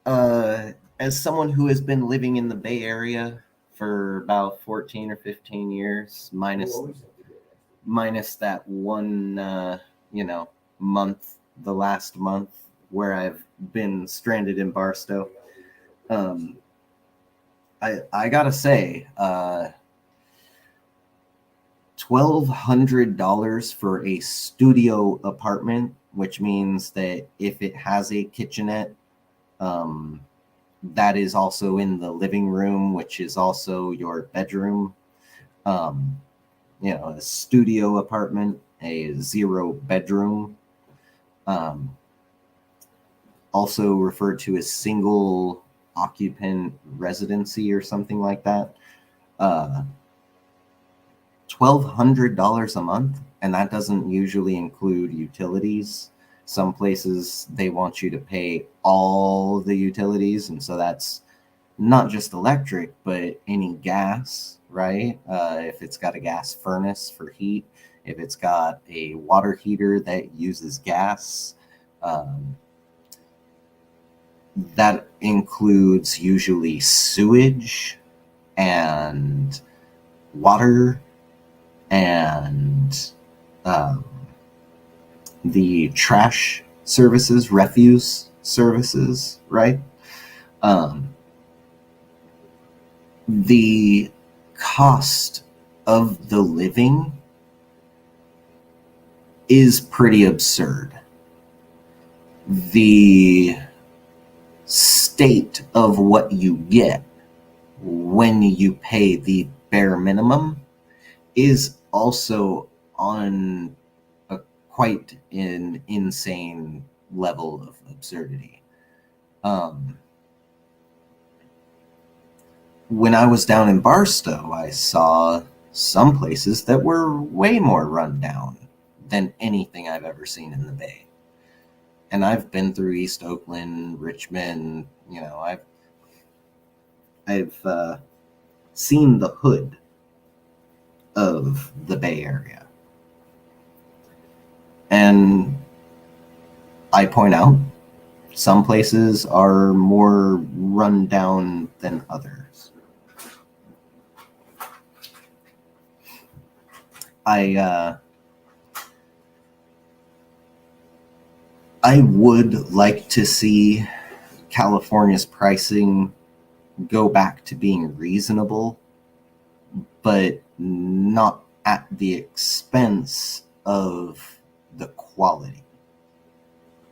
As someone who has been living in the Bay Area for about 14 or 15 years, minus that one, month, the last month where I've been stranded in Barstow. I gotta say, $1,200 for a studio apartment, which means that if it has a kitchenette, that is also in the living room, which is also your bedroom. A studio apartment, a 0-bedroom, also referred to as single occupant residency or something like that. $1,200 a month, and that doesn't usually include utilities. Some places they want you to pay all the utilities, and so that's not just electric, but any gas, right? If it's got a gas furnace for heat, if it's got a water heater that uses gas, that includes usually sewage and water and the trash services, refuse services, right? The cost of the living is pretty absurd. The state of what you get when you pay the bare minimum is also on quite an insane level of absurdity. When I was down in Barstow, I saw some places that were way more run down than anything I've ever seen in the Bay. And I've been through East Oakland, Richmond, I've seen the hood of the Bay Area. And I point out some places are more run down than others. I would like to see California's pricing go back to being reasonable, but not at the expense of the quality.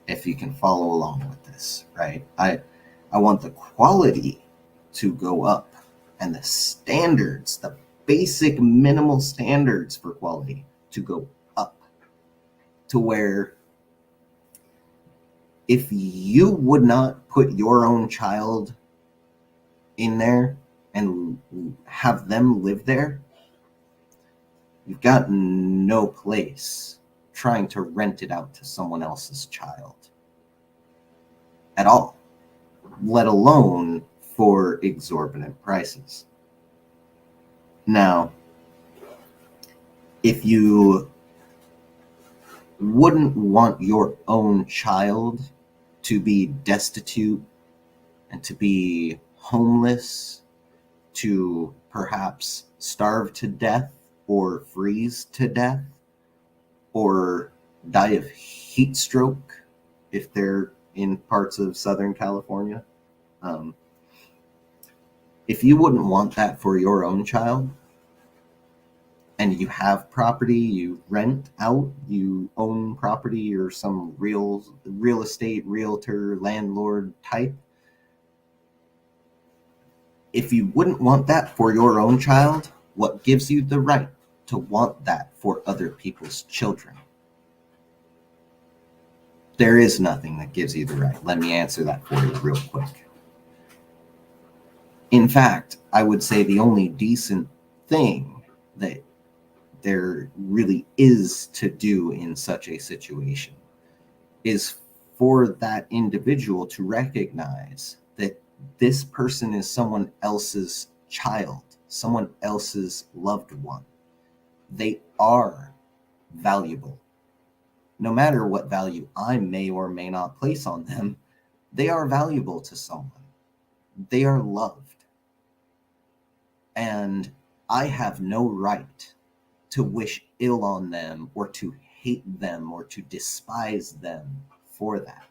If you can follow along with this, right? I want the quality to go up and the standards, the basic minimal standards for quality to go up to where if you would not put your own child in there and have them live there, you've got no place trying to rent it out to someone else's child at all, let alone for exorbitant prices. Now, if you wouldn't want your own child to be destitute and to be homeless, to perhaps starve to death or freeze to death or die of heat stroke if they're in parts of Southern California, if you wouldn't want that for your own child, and you have property, you rent out, you own property, or some real estate realtor landlord type, if you wouldn't want that for your own child, what gives you the right to want that for other people's children? There is nothing that gives you the right. Let me answer that for you real quick. In fact, I would say the only decent thing that there really is to do in such a situation is for that individual to recognize that this person is someone else's child someone else's loved one. They are valuable. No matter what value I may or may not place on them, they are valuable to someone. They are loved. And I have no right to wish ill on them or to hate them or to despise them for that.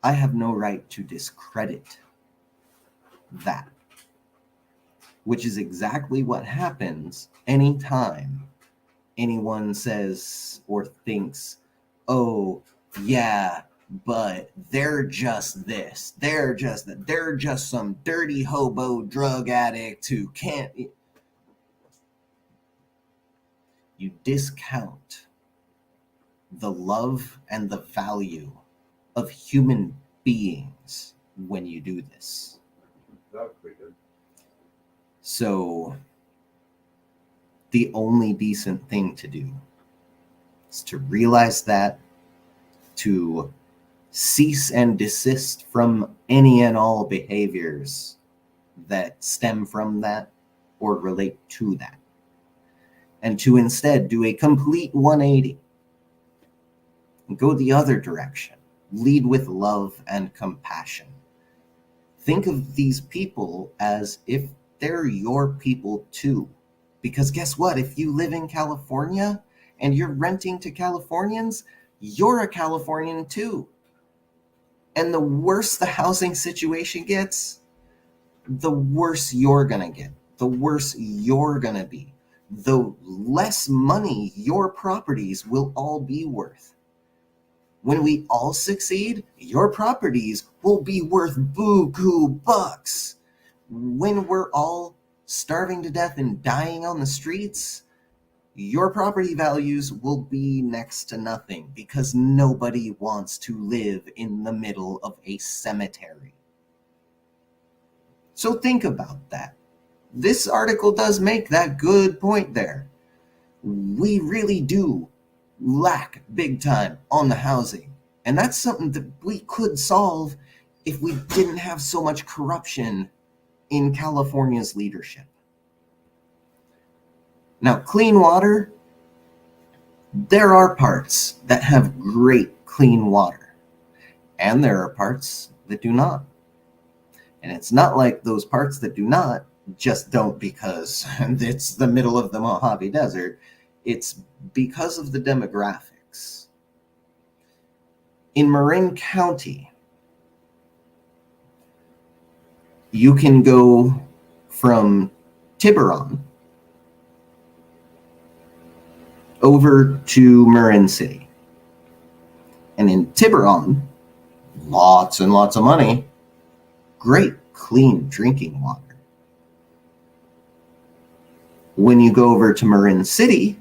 I have no right to discredit that, which is exactly what happens anytime anyone says or thinks, oh, yeah, but they're just this, they're just that, they're just some dirty hobo drug addict who can't. You discount the love and the value of human beings when you do this. That was pretty good. So the only decent thing to do is to realize that, to cease and desist from any and all behaviors that stem from that or relate to that, and to instead do a complete 180 and go the other direction. Lead with love and compassion. Think of these people as if they're your people too. Because guess what? If you live in California and you're renting to Californians, you're a Californian too. And the worse the housing situation gets, the worse you're going to get, the worse you're going to be, the less money your properties will all be worth. When we all succeed, your properties will be worth buku bucks. When we're all starving to death and dying on the streets, your property values will be next to nothing because nobody wants to live in the middle of a cemetery. So think about that. This article does make that good point there. We really do lack big time on the housing. And that's something that we could solve if we didn't have so much corruption in California's leadership. Now, clean water, there are parts that have great clean water, and there are parts that do not. And it's not like those parts that do not just don't because it's the middle of the Mojave Desert. It's because of the demographics. In Marin County, you can go from Tiburon over to Marin City. And in Tiburon, lots and lots of money, great clean drinking water. When you go over to Marin City,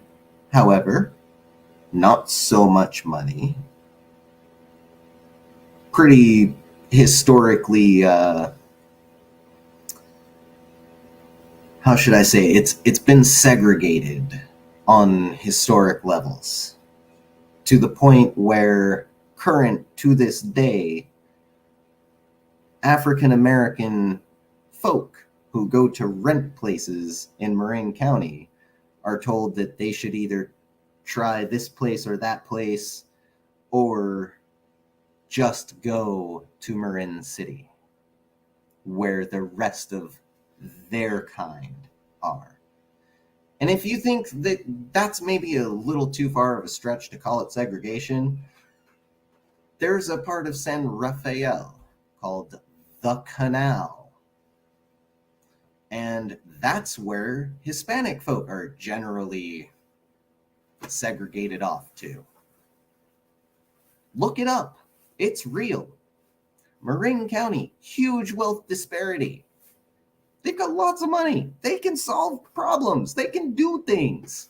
however, not so much money. Pretty historically, how should I say, it's been segregated on historic levels to the point where current to this day, African American folk who go to rent places in Marin County are told that they should either try this place or that place or just go to Marin City, where the rest of their kind are. And if you think that that's maybe a little too far of a stretch to call it segregation, there's a part of San Rafael called the Canal. And that's where Hispanic folk are generally segregated off to. Look it up. It's real. Marin County, huge wealth disparity. They've got lots of money. They can solve problems. They can do things.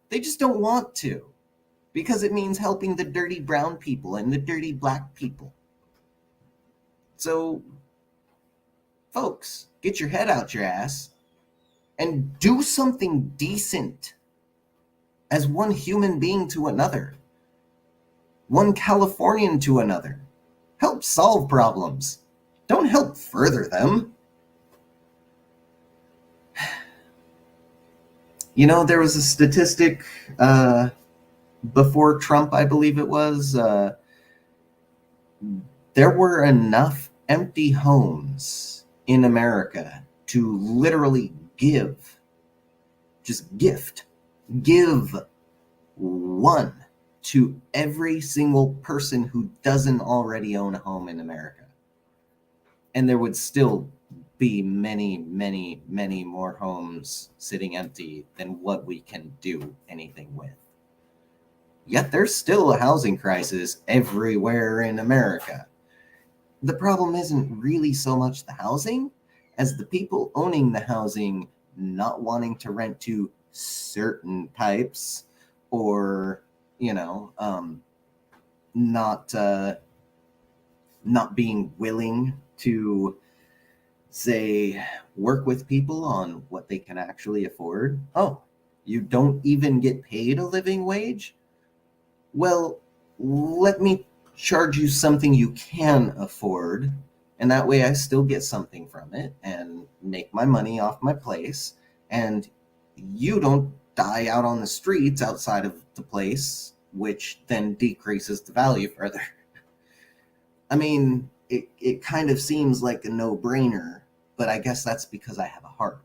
They just don't want to because it means helping the dirty brown people and the dirty black people. So, folks, get your head out your ass and do something decent as one human being to another, one Californian to another. Help solve problems. Don't help further them. You know, there was a statistic before Trump, I believe it was, there were enough empty homes in America to literally give one to every single person who doesn't already own a home in America. And there would still be many, many, many more homes sitting empty than what we can do anything with. Yet there's still a housing crisis everywhere in America. The problem isn't really so much the housing as the people owning the housing not wanting to rent to certain types, or not being willing to, say, work with people on what they can actually afford. Oh, you don't even get paid a living wage? Well, let me charge you something you can afford, and that way I still get something from it and make my money off my place, and you don't die out on the streets outside of the place, which then decreases the value further. I mean, it kind of seems like a no-brainer, but I guess that's because I have a heart.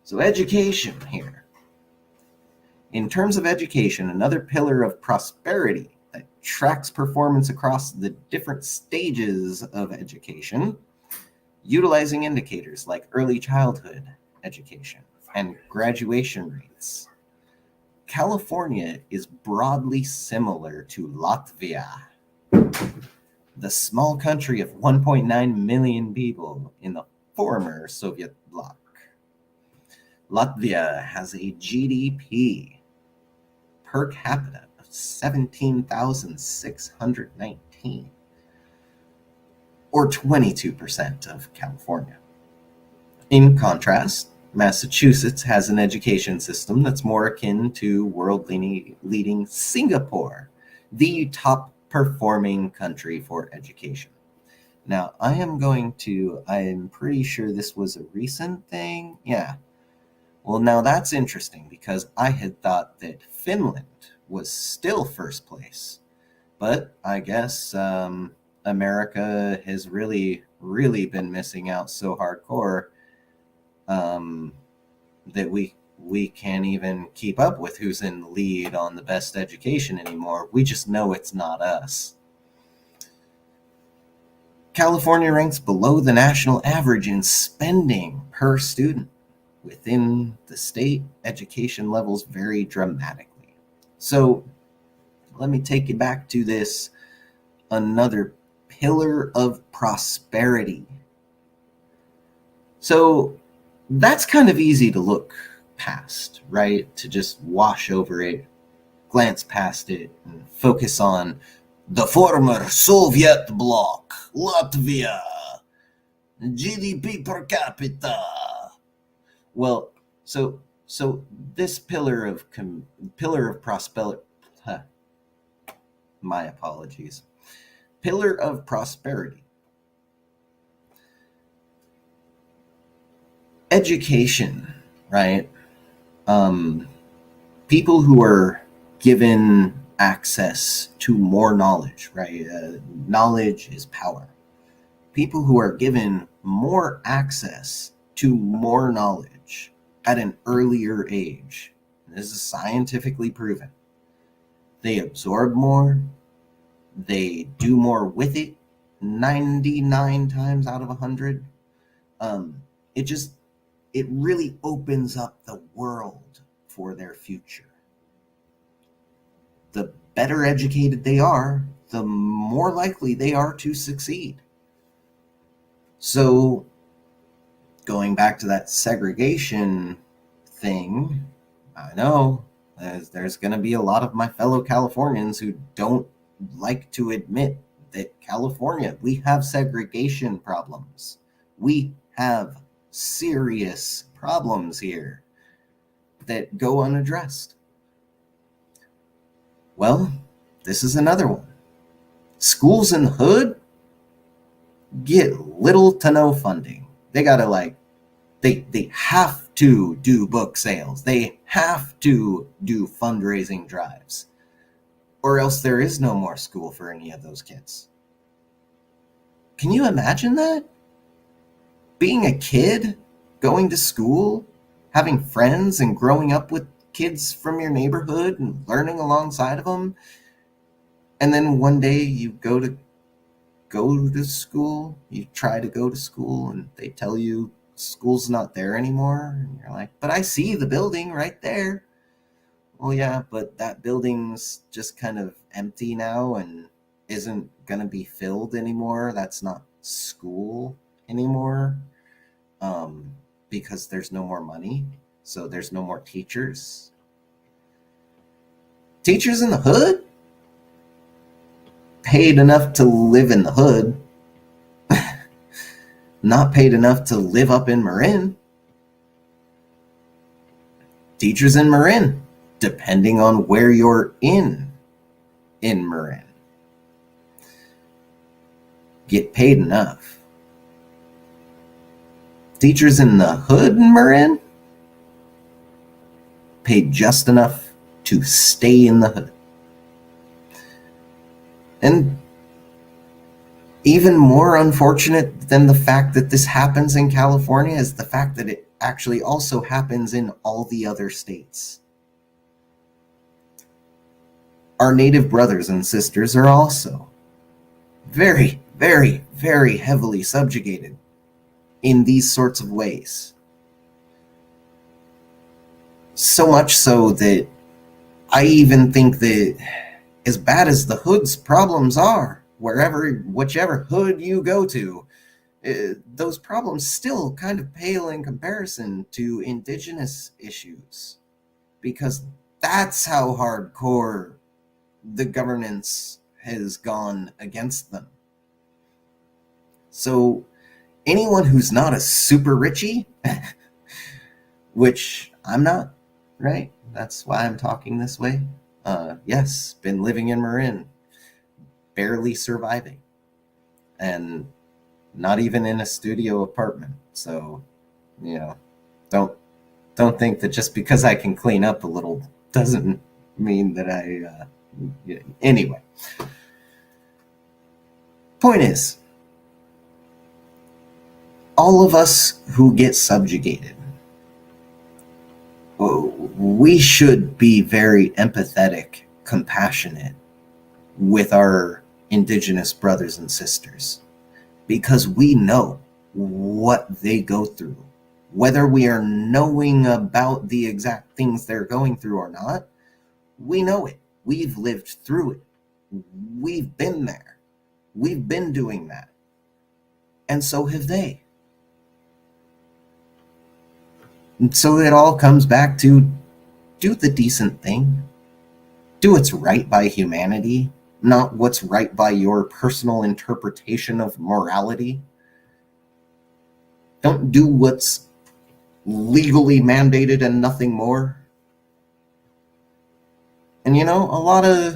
So education here. In terms of education, another pillar of prosperity that tracks performance across the different stages of education, utilizing indicators like early childhood education and graduation rates. California is broadly similar to Latvia, the small country of 1.9 million people in the former Soviet bloc. Latvia has a GDP per capita of 17,619, or 22% of California. In contrast, Massachusetts has an education system that's more akin to world-leading Singapore, the top performing country for education. Now, I'm pretty sure this was a recent thing. Yeah. Well, now that's interesting because I had thought that Finland was still first place. But I guess America has really, really been missing out so hardcore that we can't even keep up with who's in the lead on the best education anymore. We just know it's not us. California ranks below the national average in spending per student. Within the state, education levels vary dramatically. So let me take you back to this another pillar of prosperity. So that's kind of easy to look past, right? To just wash over it, glance past it, and focus on the former Soviet bloc, Latvia, GDP per capita. Well, so this pillar of prosperity. My apologies. Pillar of prosperity. Education, right? People who are given access to more knowledge, right? Knowledge is power. People who are given more access to more knowledge at an earlier age. This is scientifically proven. They absorb more, they do more with it 99 times out of 100. It really opens up the world for their future. The better educated they are, the more likely they are to succeed. So, going back to that segregation thing, I know there's going to be a lot of my fellow Californians who don't like to admit that California, we have segregation problems. We have serious problems here that go unaddressed. Well, this is another one. Schools in the hood get little to no funding. They gotta They have to do book sales. They have to do fundraising drives, or else there is no more school for any of those kids. Can you imagine that? Being a kid, going to school, having friends and growing up with kids from your neighborhood and learning alongside of them, and then one day you go to school, you try to go to school, and they tell you school's not there anymore, and you're like, but I see the building right there. Well, yeah, but that building's just kind of empty now and isn't gonna be filled anymore. That's not school anymore, because there's no more money, so there's no more teachers. Teachers in the hood paid enough to live in the hood, not paid enough to live up in Marin. Teachers in Marin, depending on where you're in Marin, get paid enough. Teachers in the hood in Marin paid just enough to stay in the hood. And even more unfortunate than the fact that this happens in California is the fact that it actually also happens in all the other states. Our native brothers and sisters are also very, very, very heavily subjugated in these sorts of ways. So much so that I even think that as bad as the hood's problems are, whichever hood you go to, those problems still kind of pale in comparison to indigenous issues, because that's how hardcore the governance has gone against them. So anyone who's not a super richie, which I'm not, right? That's why I'm talking this way. Yes, been living in Marin, barely surviving, and not even in a studio apartment. So, don't think that just because I can clean up a little doesn't mean that I. Anyway, point is, all of us who get subjugated, we should be very empathetic, compassionate with our indigenous brothers and sisters, because we know what they go through. Whether we are knowing about the exact things they're going through or not, we know it. We've lived through it. We've been there. We've been doing that. And so have they. And so it all comes back to do the decent thing. Do what's right by humanity, not what's right by your personal interpretation of morality. Don't do what's legally mandated and nothing more. And a lot of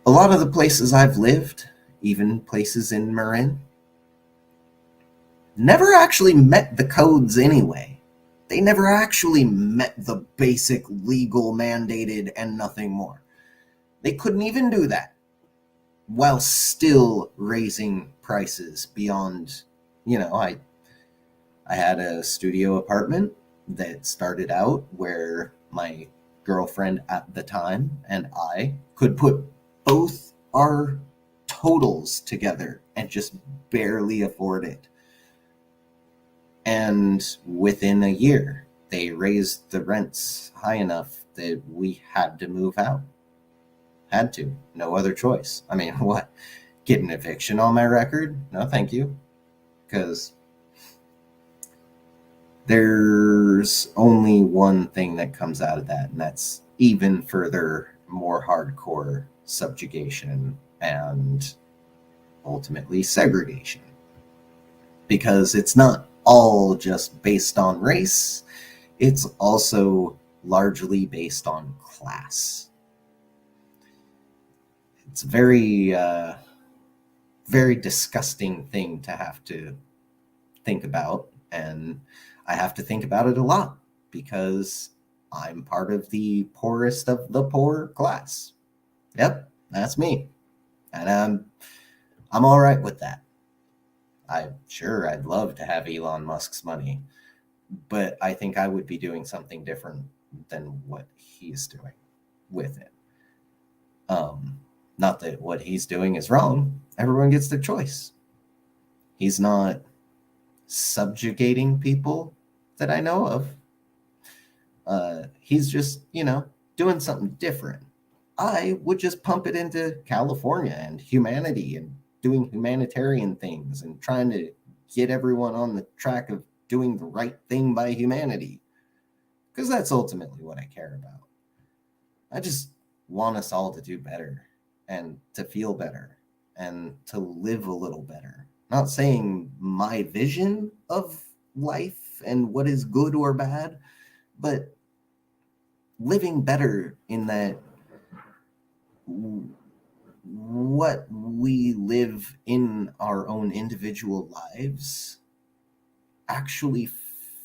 the places I've lived, even places in Marin, never actually met the codes anyway. They never actually met the basic legal mandated and nothing more. They couldn't even do that while still raising prices beyond, I had a studio apartment that started out where my girlfriend at the time and I could put both our totals together and just barely afford it. And within a year, they raised the rents high enough that we had to move out. Had to. No other choice. I mean, what? Get an eviction on my record? No, thank you. Because there's only one thing that comes out of that, and that's even further, more hardcore subjugation and ultimately segregation. Because it's not all just based on race, it's also largely based on class. It's a very, very disgusting thing to have to think about, And I have to think about it a lot because I'm part of the poorest of the poor class. Yep, that's me. And I'm all right with that. I'd love to have Elon Musk's money, but I think I would be doing something different than what he's doing with it. Not that what he's doing is wrong. Everyone gets their choice. He's not subjugating people that I know of. He's just, doing something different. I would just pump it into California and humanity and doing humanitarian things and trying to get everyone on the track of doing the right thing by humanity. Because that's ultimately what I care about. I just want us all to do better and to feel better and to live a little better. Not saying my vision of life and what is good or bad, but living better in that what we live in our own individual lives actually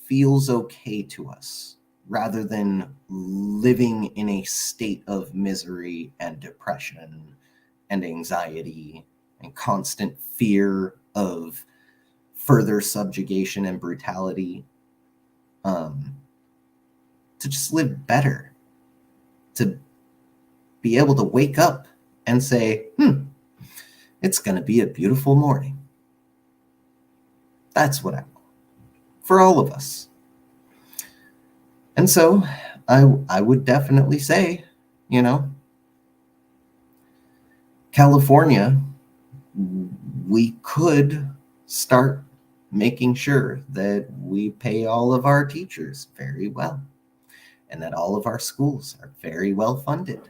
feels okay to us, rather than living in a state of misery and depression and anxiety and constant fear of further subjugation and brutality. To just live better, to be able to wake up and say, it's going to be a beautiful morning. That's what I want for all of us. And so I would definitely say, California, we could start making sure that we pay all of our teachers very well and that all of our schools are very well funded.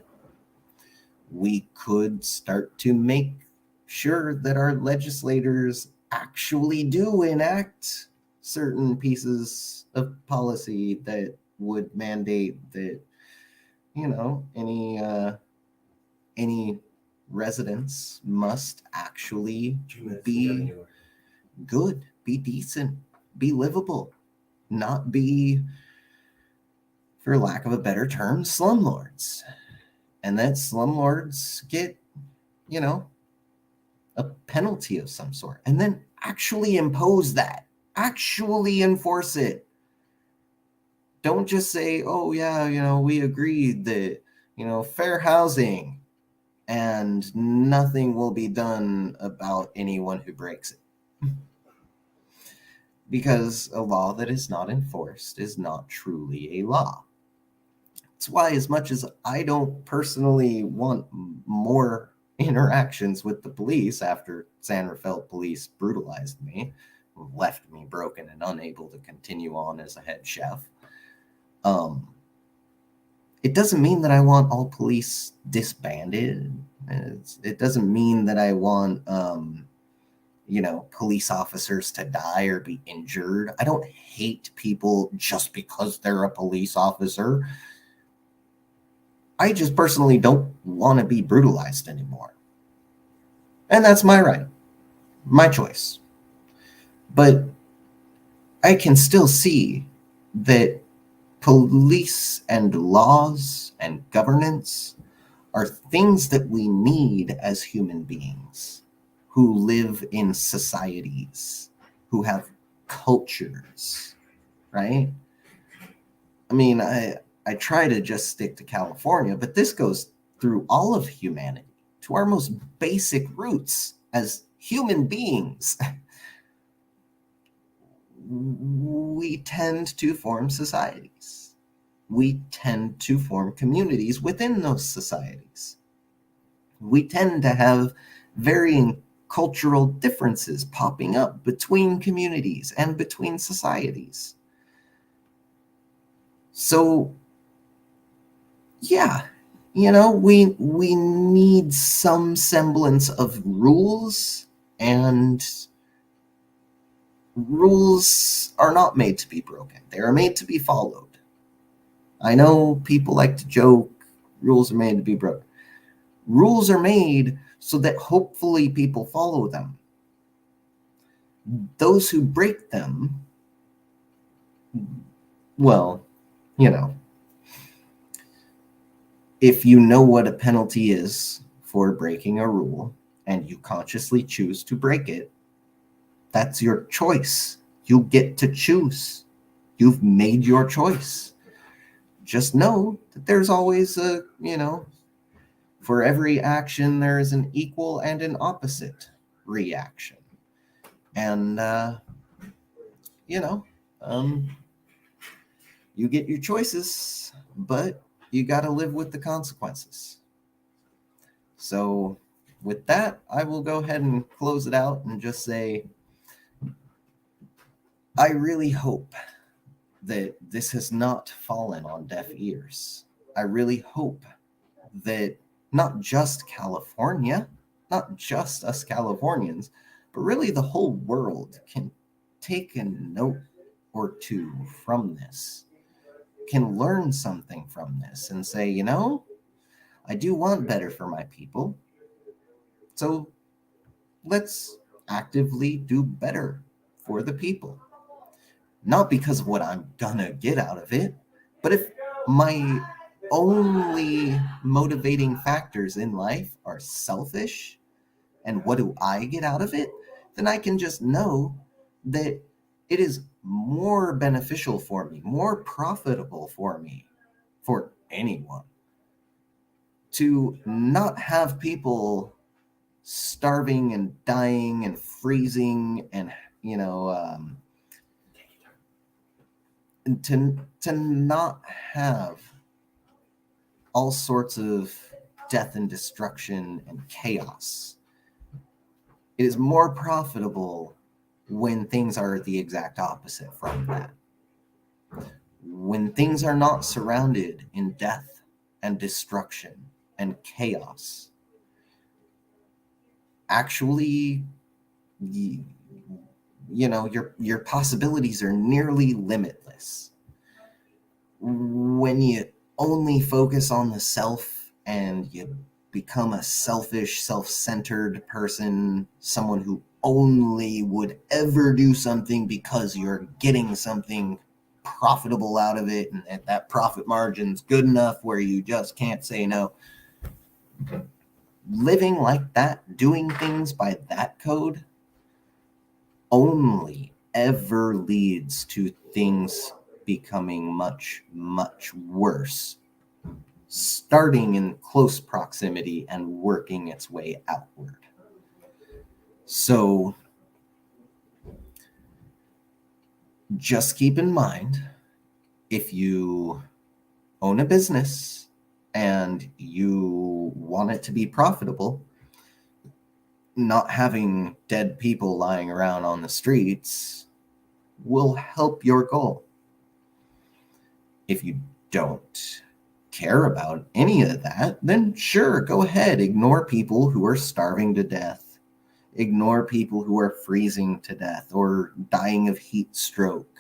We could start to make sure that our legislators actually do enact certain pieces of policy that would mandate that, any residents must actually be good, be decent, be livable, not be, for lack of a better term, slumlords. And that slumlords get, a penalty of some sort, and then actually impose that, actually enforce it. Don't just say, oh yeah, we agreed that, fair housing, and nothing will be done about anyone who breaks it. Because a law that is not enforced is not truly a law. That's why, as much as I don't personally want more interactions with the police after San Rafael police brutalized me, left me broken and unable to continue on as a head chef, it doesn't mean that I want all police disbanded. It doesn't mean that I want, police officers to die or be injured. I don't hate people just because they're a police officer. I just personally don't want to be brutalized anymore. And that's my right, my choice. But I can still see that police and laws and governance are things that we need as human beings who live in societies, who have cultures, right? I mean, I try to just stick to California, but this goes through all of humanity, to our most basic roots as human beings. We tend to form societies. We tend to form communities within those societies. We tend to have varying cultural differences popping up between communities and between societies. So, yeah, we need some semblance of rules, and rules are not made to be broken. They are made to be followed. I know people like to joke, rules are made to be broken. Rules are made so that hopefully people follow them. Those who break them Well, you know, if you know what a penalty is for breaking a rule and you consciously choose to break it, that's your choice. You get to choose. You've made your choice. Just know that there's always a, for every action, there is an equal and an opposite reaction. And, you know, um, you get your choices, but you got to live with the consequences. So, with that, I will go ahead and close it out and just say, I really hope that this has not fallen on deaf ears. I really hope that not just California, not just us Californians, but really the whole world can take a note or two from this, can learn something from this and say, I do want better for my people. So let's actively do better for the people. Not because of what I'm gonna get out of it, but if my only motivating factors in life are selfish and what do I get out of it, then I can just know that it is more beneficial for me, more profitable for me, for anyone, to not have people starving and dying and freezing and, to not have all sorts of death and destruction and chaos. It is more profitable when things are the exact opposite from that. When things are not surrounded in death and destruction and chaos, actually, your possibilities are nearly limitless. When you only focus on the self and you become a selfish, self-centered person, someone who only would ever do something because you're getting something profitable out of it, and that profit margin's good enough where you just can't say no. Living like that, doing things by that code, only ever leads to things becoming much, much worse, starting in close proximity and working its way outward. So just keep in mind, if you own a business and you want it to be profitable, not having dead people lying around on the streets will help your goal. If you don't care about any of that, then sure, go ahead. Ignore people who are starving to death. Ignore people who are freezing to death or dying of heat stroke.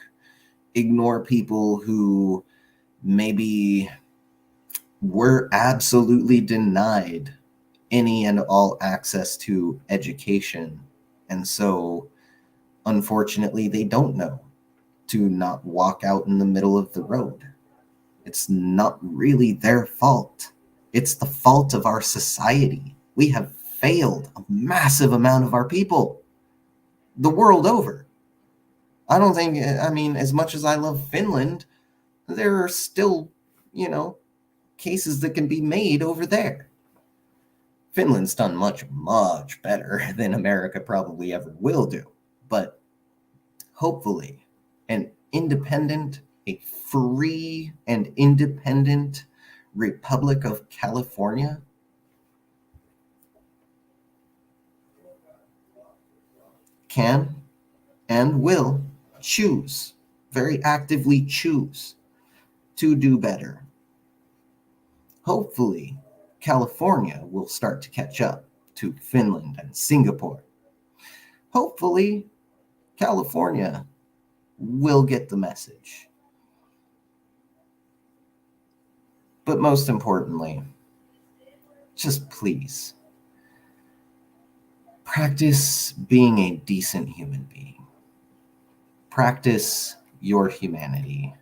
Ignore people who maybe were absolutely denied any and all access to education. And so, unfortunately, they don't know to not walk out in the middle of the road. It's not really their fault. It's the fault of our society. We have failed a massive amount of our people the world over. I don't think, as much as I love Finland, there are still, cases that can be made over there. Finland's done much, much better than America probably ever will do. But hopefully, a free and independent Republic of California can and will choose, very actively choose, to do better. Hopefully, California will start to catch up to Finland and Singapore. Hopefully, California will get the message. But most importantly, just please, practice being a decent human being. Practice your humanity.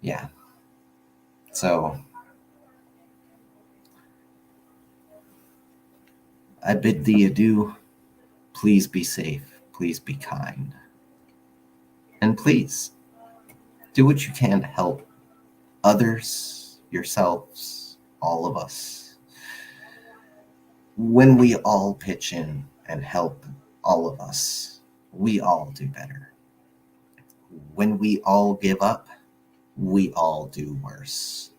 Yeah. So I bid thee adieu. Please be safe. Please be kind. And please do what you can to help others, yourselves, all of us. When we all pitch in and help all of us, we all do better. When we all give up, we all do worse.